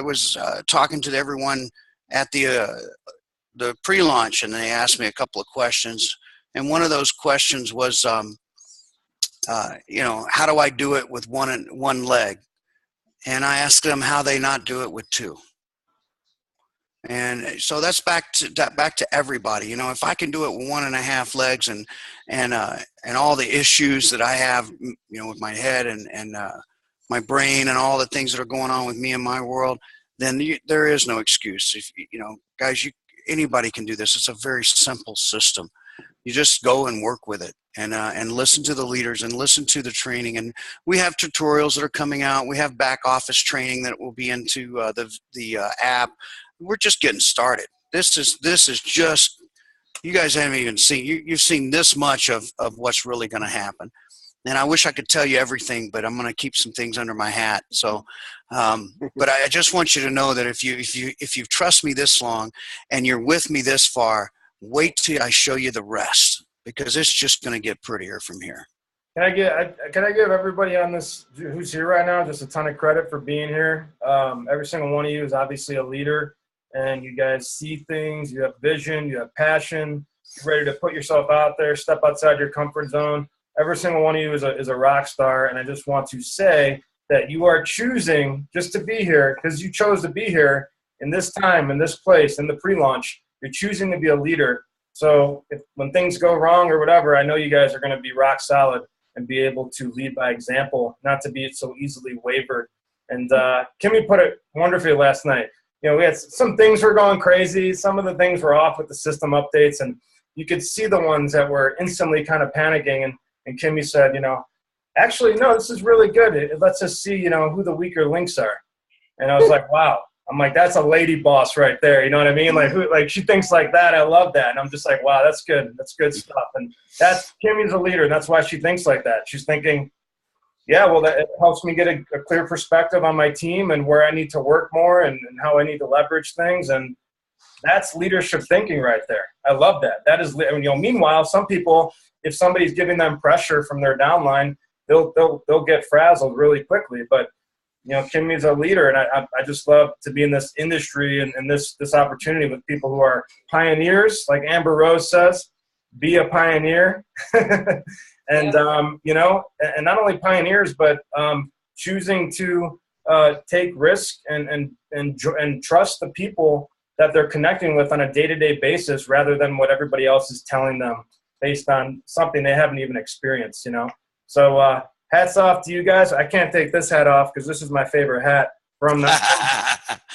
was talking to everyone at the pre-launch, and they asked me a couple of questions. And one of those questions was, how do I do it with one leg? And I asked them how they not do it with two. And so that's back to everybody. If I can do it with 1.5 legs and all the issues that I have, with my head and my brain and all the things that are going on with me in my world, then there is no excuse. If guys, anybody can do this. It's a very simple system. You just go and work with it and listen to the leaders and listen to the training. And we have tutorials that are coming out. We have back office training that will be into the app. We're just getting started. This is just, you guys haven't even seen, you've seen this much of what's really going to happen. And I wish I could tell you everything, but I'm going to keep some things under my hat. So, but I just want you to know that if you trust me this long and you're with me this far, wait till I show you the rest, because it's just going to get prettier from here. Can I give everybody on this who's here right now just a ton of credit for being here? Every single one of you is obviously a leader, and you guys see things, you have vision, you have passion, you're ready to put yourself out there, step outside your comfort zone. Every single one of you is a rock star, and I just want to say that you are choosing just to be here because you chose to be here in this time, in this place, in the pre-launch. You're choosing to be a leader. So when things go wrong or whatever, I know you guys are going to be rock solid and be able to lead by example, not to be so easily wavered. And Kimmy put it wonderfully last night. We had some things were going crazy. Some of the things were off with the system updates, and you could see the ones that were instantly kind of panicking. And Kimmy said, actually, no, this is really good. It lets us see, who the weaker links are. And I was like, wow. I'm like, that's a lady boss right there. You know what I mean? Like she thinks like that. I love that. And I'm just like, wow, that's good. That's good stuff. And that's Kimmy's a leader. And that's why she thinks like that. She's thinking, yeah, well, that it helps me get a clear perspective on my team and where I need to work more and how I need to leverage things. And that's leadership thinking right there. I love that. That is, meanwhile, some people, if somebody's giving them pressure from their downline, they'll get frazzled really quickly. But Kimmy's a leader, and I just love to be in this industry and this opportunity with people who are pioneers, like Amber Rose says, be a pioneer. And, and not only pioneers, but choosing to take risk and trust the people that they're connecting with on a day-to-day basis rather than what everybody else is telling them based on something they haven't even experienced, So hats off to you guys. I can't take this hat off because this is my favorite hat from my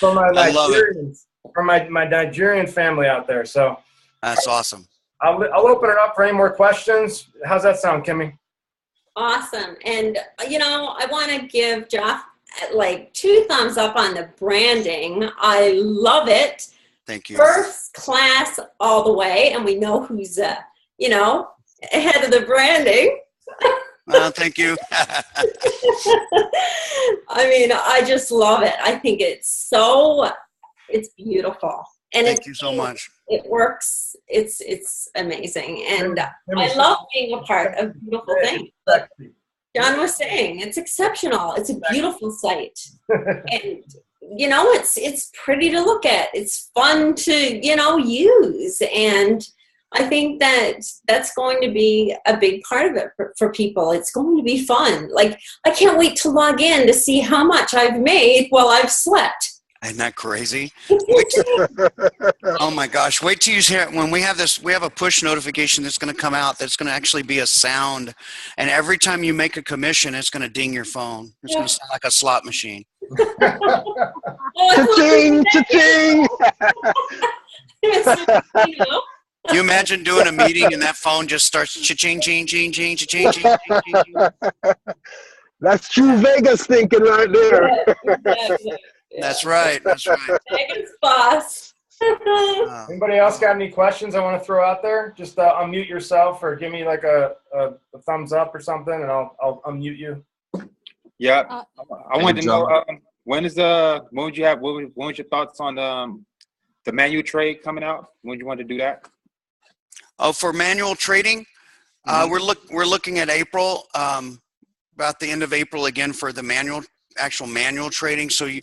Nigerians, from my Nigerian family out there. So That's awesome. I'll open it up for any more questions. How's that sound, Kimmy? Awesome. And, you know, I want to give Joff like 2 thumbs up on the branding. I love it. Thank you. First class all the way. And we know who's, you know, ahead of the branding. Thank you. I mean, I just love it. I think it's beautiful. And Thank you so much. It works. It's amazing. And I love being a part of beautiful things. Like John was saying, it's exceptional. It's a beautiful site. And, you know, it's pretty to look at. It's fun to, you know, use. And I think that's going to be a big part of it for people. It's going to be fun. Like, I can't wait to log in to see how much I've made while I've slept. Isn't that crazy? Oh my gosh. Wait till you hear it. When we have a push notification that's going to come out that's going to actually be a sound. And every time you make a commission, it's going to ding your phone. It's going to sound like a slot machine. Cha-ching, cha-ching. You imagine doing a meeting and that phone just starts cha-ching, ching, ching, ching, cha-ching, ching, ching, ching. That's true Vegas thinking right there. Exactly. Yeah. That's right. That's right. Vegas boss. Anybody else got any questions I want to throw out there? Just unmute yourself or give me like a thumbs up or something, and I'll unmute you. Yeah, I wanted to know when was your thoughts on the manual trade coming out? When do you want to do that? Oh, for manual trading, we're looking at April, about the end of April again for the actual manual trading. So you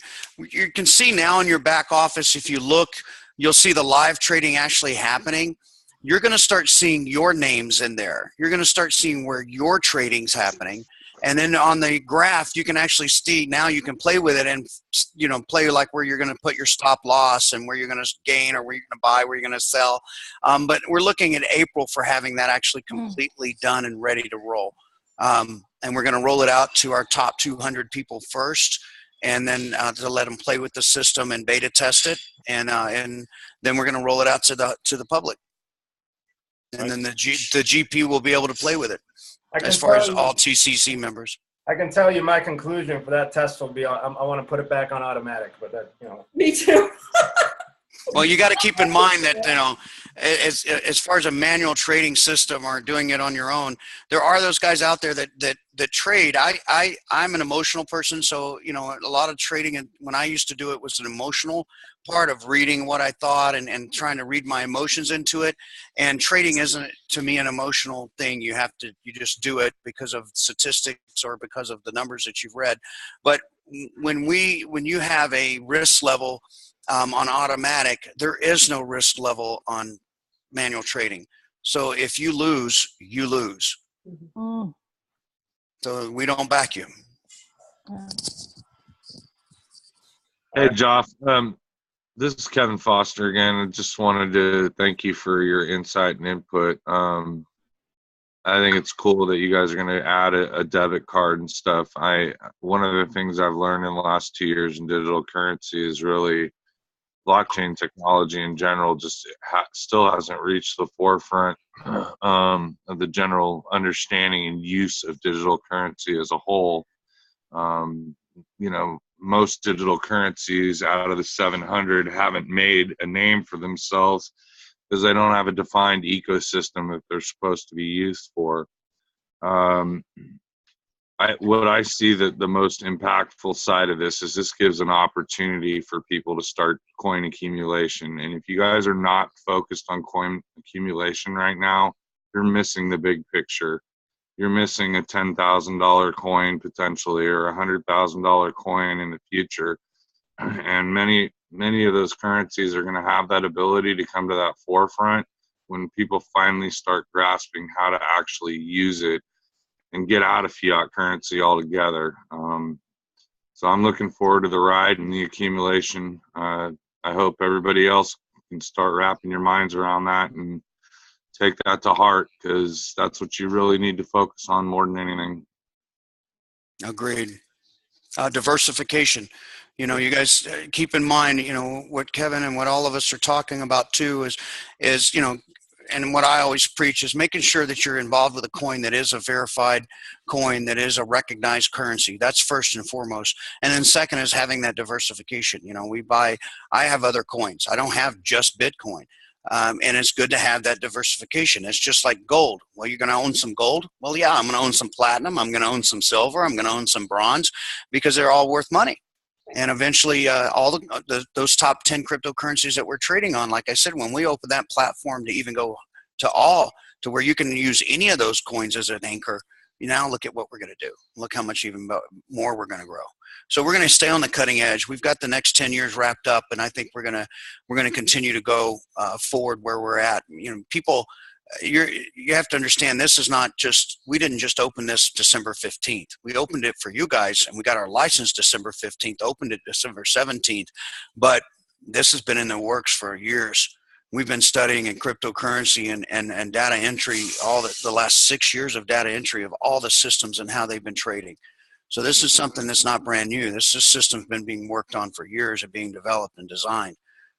can see now in your back office, if you look, you'll see the live trading actually happening. You're going to start seeing your names in there. You're going to start seeing where your trading's happening. And then on the graph, you can actually see, now you can play with it and, you know, play like where you're going to put your stop loss and where you're going to gain or where you're going to buy, where you're going to sell. But we're looking at April for having that actually completely done and ready to roll. And we're going to roll it out to our top 200 people first, and then to let them play with the system and beta test it. And then we're going to roll it out to the public. And then the GP will be able to play with it. As far as all TCC members, I can tell you my conclusion for that test will be I want to put it back on automatic, but that, you know. Me too. Well, you got to keep in mind that, you know, as far as a manual trading system or doing it on your own, there are those guys out there that trade. I'm an emotional person, so, you know, a lot of trading, and when I used to do it, was an emotional part of reading what I thought and trying to read my emotions into it. And trading isn't, to me, an emotional thing. You just do it because of statistics or because of the numbers that you've read. But when you have a risk level on automatic, there is no risk level on manual trading. So if you lose, you lose. Mm-hmm. So we don't back you. Hey, Joff. This is Kevin Foster again. I just wanted to thank you for your insight and input. I think it's cool that you guys are going to add a debit card and stuff. One of the things I've learned in the last 2 years in digital currency is really blockchain technology in general just still hasn't reached the forefront of the general understanding and use of digital currency as a whole. You know, most digital currencies out of the 700 haven't made a name for themselves because they don't have a defined ecosystem that they're supposed to be used for. What I see that the most impactful side of this is this gives an opportunity for people to start coin accumulation. And if you guys are not focused on coin accumulation right now, you're missing the big picture. You're missing a $10,000 coin potentially, or a $100,000 coin in the future. And many of those currencies are going to have that ability to come to that forefront when people finally start grasping how to actually use it and get out of fiat currency altogether. So I'm looking forward to the ride and the accumulation. I hope everybody else can start wrapping your minds around that and take that to heart, because that's what you really need to focus on more than anything. Agreed. Diversification. You know, you guys keep in mind, you know, what Kevin and what all of us are talking about too is, you know, and what I always preach is making sure that you're involved with a coin that is a verified coin, that is a recognized currency. That's first and foremost. And then second is having that diversification. You know, I have other coins. I don't have just Bitcoin. And it's good to have that diversification. It's just like gold. Well, you're going to own some gold? Well, yeah, I'm going to own some platinum. I'm going to own some silver. I'm going to own some bronze because they're all worth money. And eventually, all those top 10 cryptocurrencies that we're trading on, like I said, when we open that platform to even go to where you can use any of those coins as an anchor, you now look at what we're going to do. Look how much even more we're going to grow. So we're going to stay on the cutting edge. We've got the next 10 years wrapped up, and I think we're going to continue to go forward where we're at. You know, people, you have to understand, this is not just, we didn't just open this December 15th. We opened it for you guys, and we got our license December 15th, opened it December 17th, but this has been in the works for years. We've been studying in cryptocurrency and data entry, all the last 6 years of data entry of all the systems and how they've been trading. So this is something that's not brand new. This system's been being worked on for years and being developed and designed.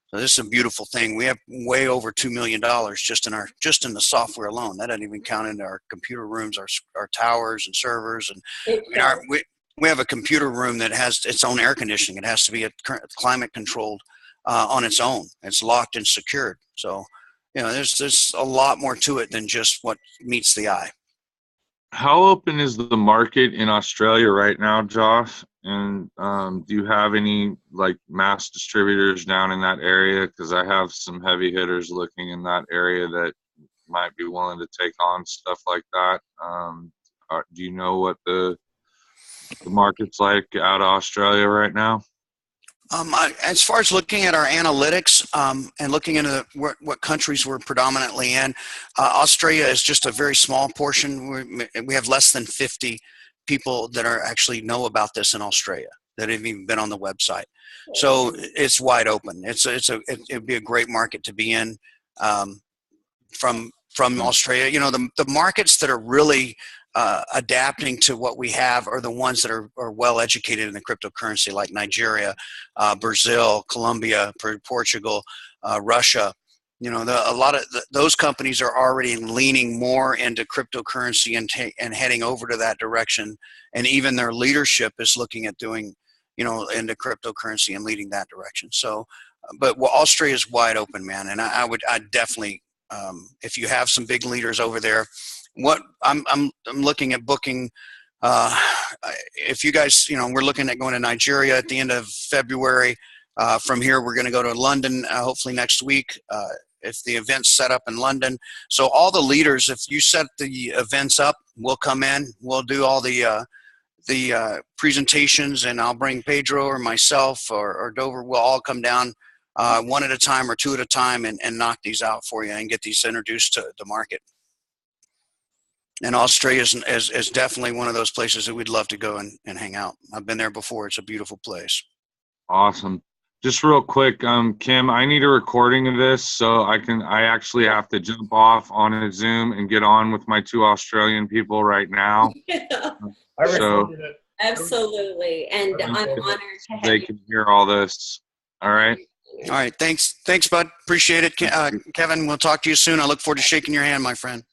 So this is a beautiful thing. We have way over $2 million just in the software alone. That doesn't even count into our computer rooms, our towers and servers. And we have a computer room that has its own air conditioning. It has to be climate controlled on its own. It's locked and secured. So, you know, there's a lot more to it than just what meets the eye. How open is the market in Australia right now, Joff? And do you have any like mass distributors down in that area? Because I have some heavy hitters looking in that area that might be willing to take on stuff like that. Do you know what the market's like out of Australia right now? As far as looking at our analytics and looking into what countries we're predominantly in, Australia is just a very small portion. We have less than 50 people that are actually know about this in Australia that have even been on the website. So it's wide open. It'd be a great market to be in from Australia. You know, the markets that are really adapting to what we have are the ones that are well educated in the cryptocurrency, like Nigeria, Brazil, Colombia, Portugal, Russia. You know, a lot of those companies are already leaning more into cryptocurrency and heading over to that direction. And even their leadership is looking at doing, you know, into cryptocurrency and leading that direction. So, but Australia is wide open, man. And I definitely, if you have some big leaders over there, what I'm looking at booking, if you guys, you know, we're looking at going to Nigeria at the end of February. From here, we're going to go to London, hopefully next week, if the event's set up in London. So all the leaders, if you set the events up, we'll come in, we'll do all the presentations, and I'll bring Pedro or myself or Dover. We'll all come down one at a time or two at a time and knock these out for you and get these introduced to the market. And Australia is definitely one of those places that we'd love to go and hang out. I've been there before. It's a beautiful place. Awesome. Just real quick, Kim, I need a recording of this, so I actually have to jump off on a Zoom and get on with my 2 Australian people right now. So absolutely, and I'm honored to have they can hear all this. All right. All right. Thanks, bud. Appreciate it, Kevin. We'll talk to you soon. I look forward to shaking your hand, my friend.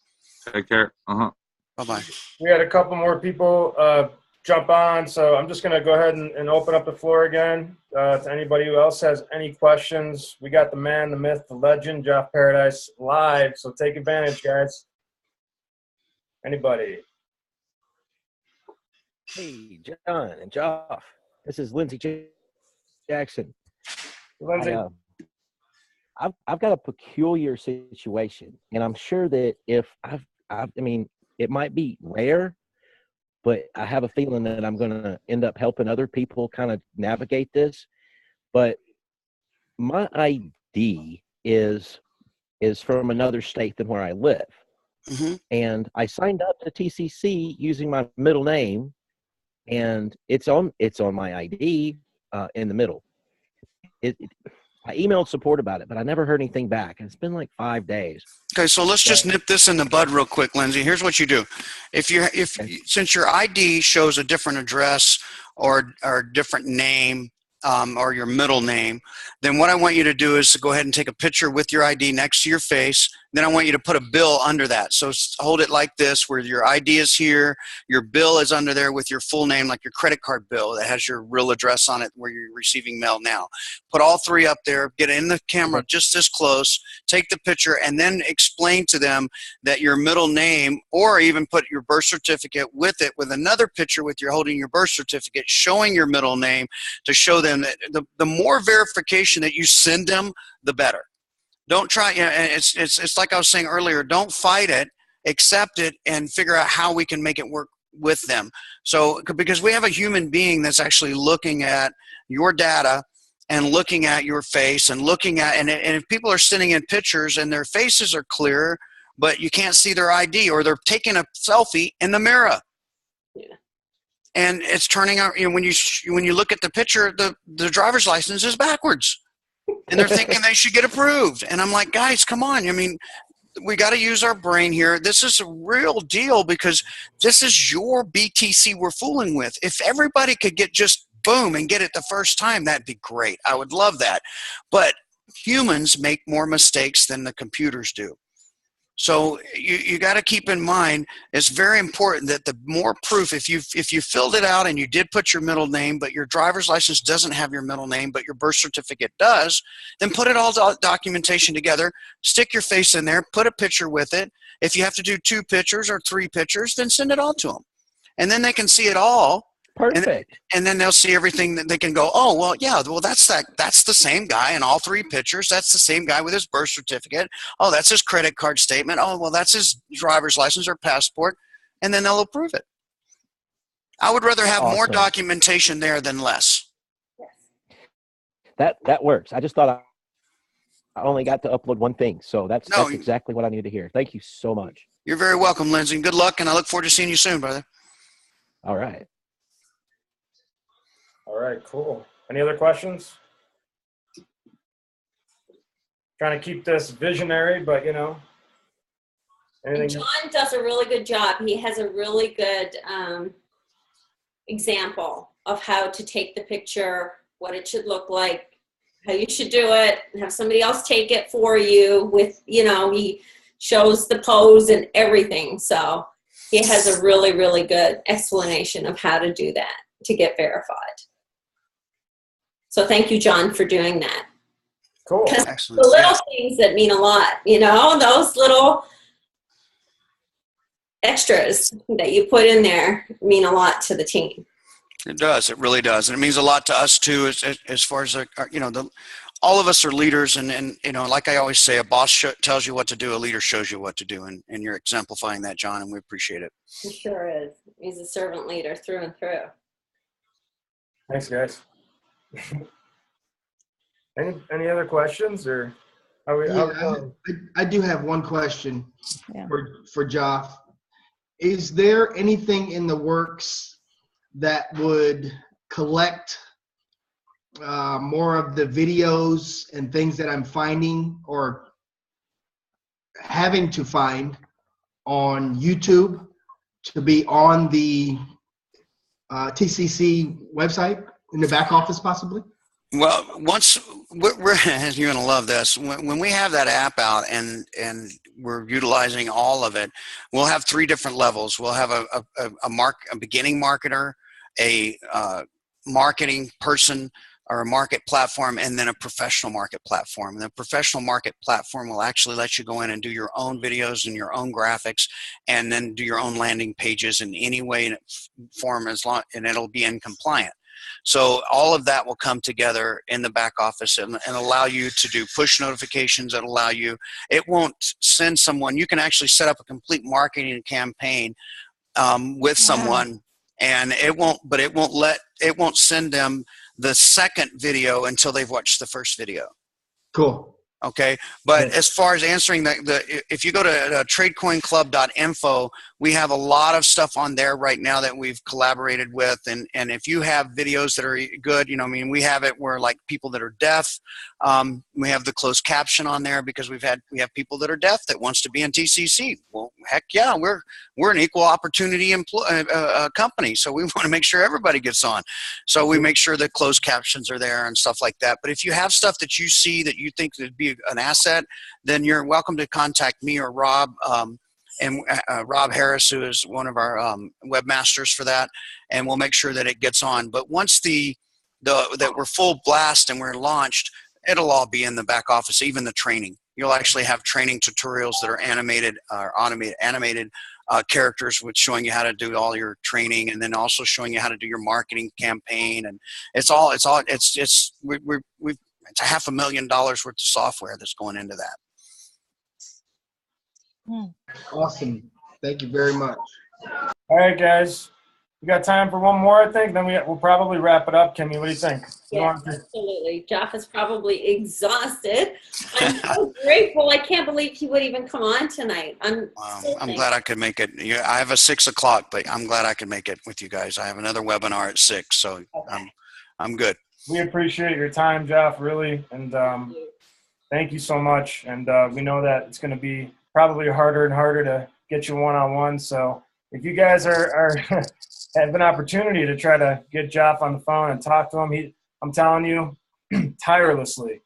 Take care. Bye-bye. We had a couple more people jump on, so I'm just going to go ahead and open up the floor again to anybody who else has any questions. We got the man, the myth, the legend, Joff Paradise live, so take advantage, guys. Anybody? Hey, John and Joff. This is Lindsey Jackson. Lindsey. I've got a peculiar situation, and I'm sure that if I mean, it might be rare, but I have a feeling that I'm going to end up helping other people kind of navigate this. But my ID is from another state than where I live. Mm-hmm. And I signed up to TCC using my middle name, and it's on my ID in the middle. I emailed support about it, but I never heard anything back. And it's been like 5 days. Okay, so let's just nip this in the bud real quick, Lindsay. Here's what you do. Since your ID shows a different address or a different name or your middle name, then what I want you to do is to go ahead and take a picture with your ID next to your face. Then I want you to put a bill under that. So hold it like this, where your ID is here, your bill is under there with your full name, like your credit card bill that has your real address on it where you're receiving mail now. Put all three up there, get in the camera just this close, take the picture, and then explain to them that your middle name, or even put your birth certificate with it, with another picture with your holding your birth certificate showing your middle name, to show them that the more verification that you send them, the better. Don't try, you know, it's like I was saying earlier, don't fight it, accept it, and figure out how we can make it work with them. So, because we have a human being that's actually looking at your data and looking at your face and looking at, and if people are sending in pictures and their faces are clear, but you can't see their ID, or they're taking a selfie in the mirror. Yeah. And it's turning out, you know, when you look at the picture, the driver's license is backwards. And they're thinking they should get approved. And I'm like, guys, come on. I mean, we got to use our brain here. This is a real deal, because this is your BTC we're fooling with. If everybody could get just boom and get it the first time, that'd be great. I would love that. But humans make more mistakes than the computers do. So you got to keep in mind, it's very important that the more proof, if you filled it out and you did put your middle name, but your driver's license doesn't have your middle name, but your birth certificate does, then put it all documentation together, stick your face in there, put a picture with it. If you have to do 2 pictures or 3 pictures, then send it all to them. And then they can see it all. Perfect. And then they'll see everything that they can go, oh, well, yeah, well, that's the same guy in all 3 pictures. That's the same guy with his birth certificate. Oh, that's his credit card statement. Oh, well, that's his driver's license or passport. And then they'll approve it. I would rather have more documentation there than less. That works. I just thought I only got to upload one thing. So that's exactly what I needed to hear. Thank you so much. You're very welcome, Lindsay. Good luck, and I look forward to seeing you soon, brother. All right. All right, cool. Any other questions? Trying to keep this visionary, but you know. And John does a really good job. He has a really good example of how to take the picture, what it should look like, how you should do it, and have somebody else take it for you with, you know, he shows the pose and everything. So he has a really, really good explanation of how to do that to get verified. So thank you, John, for doing that. Cool. Excellent. The little things that mean a lot, you know, those little extras that you put in there mean a lot to the team. It does. It really does. And it means a lot to us too, as far as, you know, all of us are leaders, and you know, like I always say, a boss tells you what to do, a leader shows you what to do, and you're exemplifying that, John, and we appreciate it. He sure is. He's a servant leader through and through. Thanks, guys. Any other questions, or are we? I do have one question Yeah. for Joff. Is there anything in the works that would collect more of the videos and things that I'm finding or having to find on YouTube to be on the TCC website in the back office, possibly? Well, once you're going to love this. When we have that app out and we're utilizing all of it, we'll have 3 different levels. We'll have a beginning marketer, a marketing person, or a market platform, and then a professional market platform. And the professional market platform will actually let you go in and do your own videos and your own graphics, and then do your own landing pages in any way and form, and it'll be in compliant. So all of that will come together in the back office and allow you to do push notifications that allow you, it won't send someone, you can actually set up a complete marketing campaign with someone, and it won't send them the second video until they've watched the first video. Cool. Okay, but as far as answering if you go to tradecoinclub.info, We have a lot of stuff on there right now that we've collaborated with. And if you have videos that are good, you know, I mean, we have it where like people that are deaf, we have the closed caption on there because we have people that are deaf that wants to be in TCC. Well, heck yeah, we're an equal opportunity company. So we want to make sure everybody gets on. So we make sure that closed captions are there and stuff like that. But if you have stuff that you see that you think would be an asset, then you're welcome to contact me or Rob. And Rob Harris, who is one of our webmasters for that, and we'll make sure that it gets on. But once that we're full blast and we're launched, it'll all be in the back office, even the training. You'll actually have training tutorials that are animated characters with showing you how to do all your training, and then also showing you how to do your marketing campaign. And it's $500,000 worth of software that's going into that. Awesome. Thank you very much. All right, guys. We got time for one more, I think. Then we'll probably wrap it up. Kimmy, what do you think? Yeah, absolutely. Joff is probably exhausted. I'm so grateful. I can't believe he would even come on tonight. I'm glad I could make it. I have a 6 o'clock, but I'm glad I could make it with you guys. I have another webinar at 6, so okay. I'm good. We appreciate your time, Joff, really, and thank you so much. And we know that it's going to be probably harder and harder to get you one-on-one. So if you guys have an opportunity to try to get Joff on the phone and talk to him, I'm telling you, tirelessly.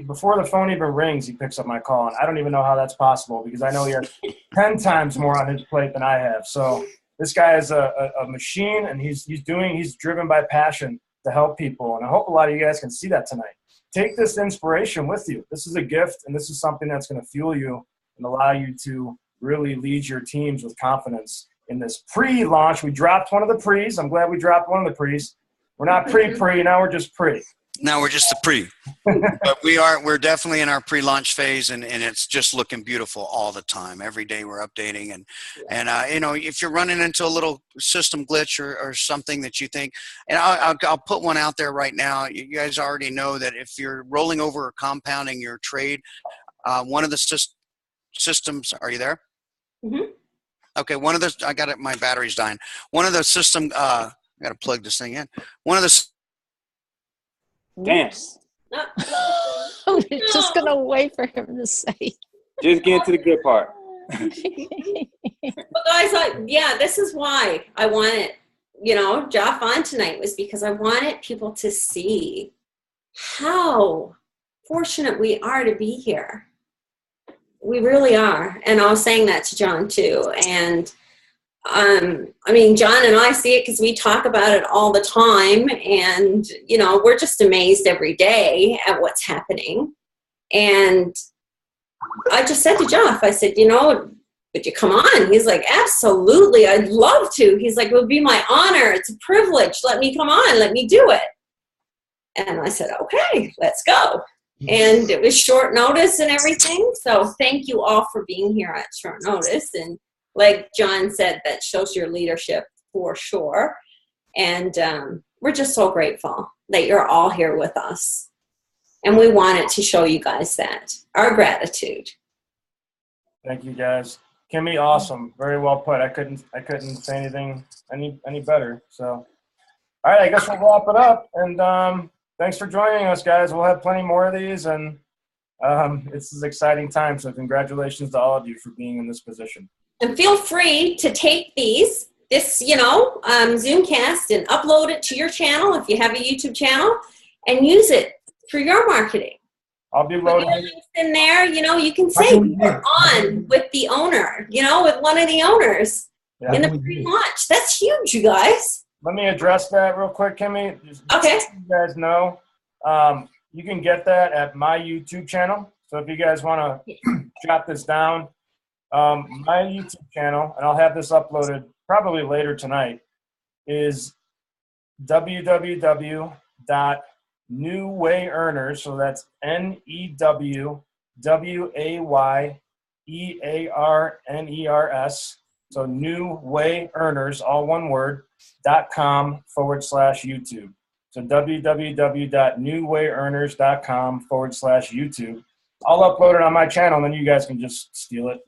Before the phone even rings, he picks up my call. And I don't even know how that's possible because I know he has 10 times more on his plate than I have. So this guy is a machine, and he's driven by passion to help people. And I hope a lot of you guys can see that tonight. Take this inspiration with you. This is a gift, and this is something that's going to fuel you and allow you to really lead your teams with confidence in this pre-launch. We dropped one of the pre's. I'm glad we dropped one of the pre's. We're not pre-pre, now we're just pre. Now we're just the pre. But we're definitely in our pre-launch phase, and it's just looking beautiful all the time. Every day we're updating, and you know, if you're running into a little system glitch or something that you think, and I'll put one out there right now. You guys already know that if you're rolling over or compounding your trade, one of the systems, are you there? Mm-hmm. Okay, I got it, my battery's dying. One of the system, I got to plug this thing in. One of the Dance. I'm just going to wait for him to say. Just get to the good part. But guys, this is why I wanted, Joff on tonight, was because I wanted people to see how fortunate we are to be here. We really are. And I was saying that to John too. And John and I see it because we talk about it all the time. And, we're just amazed every day at what's happening. And I just said to Joff, I said, would you come on? He's like, absolutely. I'd love to. He's like, it would be my honor. It's a privilege. Let me come on. Let me do it. And I said, okay, let's go. And it was short notice and everything. So thank you all for being here at short notice. And like John said, that shows your leadership for sure. And we're just so grateful that you're all here with us. And we wanted to show you guys that, our gratitude. Thank you, guys. Kimmy, awesome. Very well put. I couldn't say anything any better. So, all right, I guess we'll wrap it up. And thanks for joining us, guys. We'll have plenty more of these, and it's an exciting time. So congratulations to all of you for being in this position. And feel free to take this Zoomcast and upload it to your channel if you have a YouTube channel, and use it for your marketing. I'll be loading it in there. You can say you're on with the owner, with one of the owners in the pre-launch. That's huge, you guys. Let me address that real quick, Kimmy. Okay. So you guys know, you can get that at my YouTube channel. So if you guys want to jot this down, my YouTube channel, and I'll have this uploaded probably later tonight, is www.newwayearners. So that's NEWWAYEARNERS. So New Way Earners, all one word, .com/YouTube. So www.newwayearners.com/YouTube. I'll upload it on my channel, and then you guys can just steal it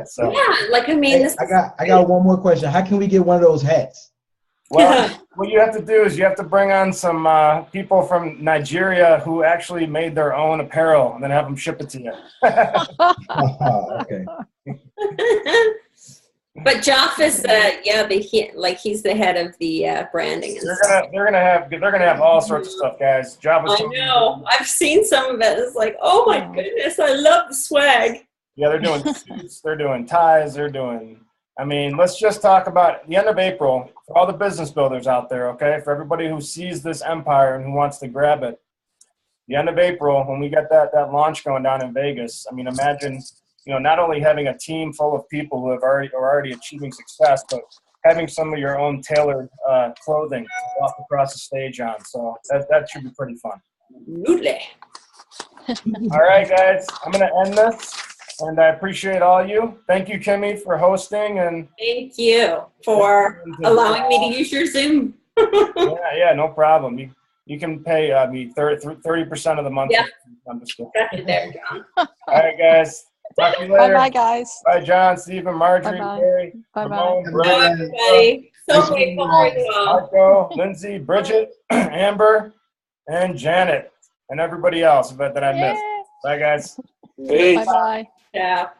So, yeah, like I mean, Hey, this I got one more question. How can we get one of those hats? well, what you have to do is you have to bring on some people from Nigeria who actually made their own apparel and then have them ship it to you. Okay. But Joff is he's the head of the branding. And They're gonna have all sorts of stuff, guys. Joff was I know. I've seen some of it. It's like, oh my goodness, I love the swag. Yeah, they're doing suits, they're doing ties, they're doing. I mean, let's just talk about the end of April for all the business builders out there, okay? For everybody who sees this empire and who wants to grab it. The end of April, when we get that launch going down in Vegas, I mean, imagine, not only having a team full of people who are already achieving success, but having some of your own tailored clothing to walk across the stage on. So that should be pretty fun. Absolutely. All right, guys, I'm going to end this. And I appreciate all you. Thank you, Kimmy, for hosting. And thank you for allowing me to use your Zoom. yeah, no problem. You can pay me 30% of the month. Yeah. I'm just kidding. Got you there, John. All right, guys. Talk to you later. Bye-bye, guys. Bye, John, Stephen, Marjorie, Bye-bye. Barry, Bye-bye. Ramon, Bye, Brett, everybody. So grateful for you all. Marco, Lindsay, Bridget, Amber, and Janet, and everybody else that I missed. Bye, guys. Peace. Bye-bye. Yeah.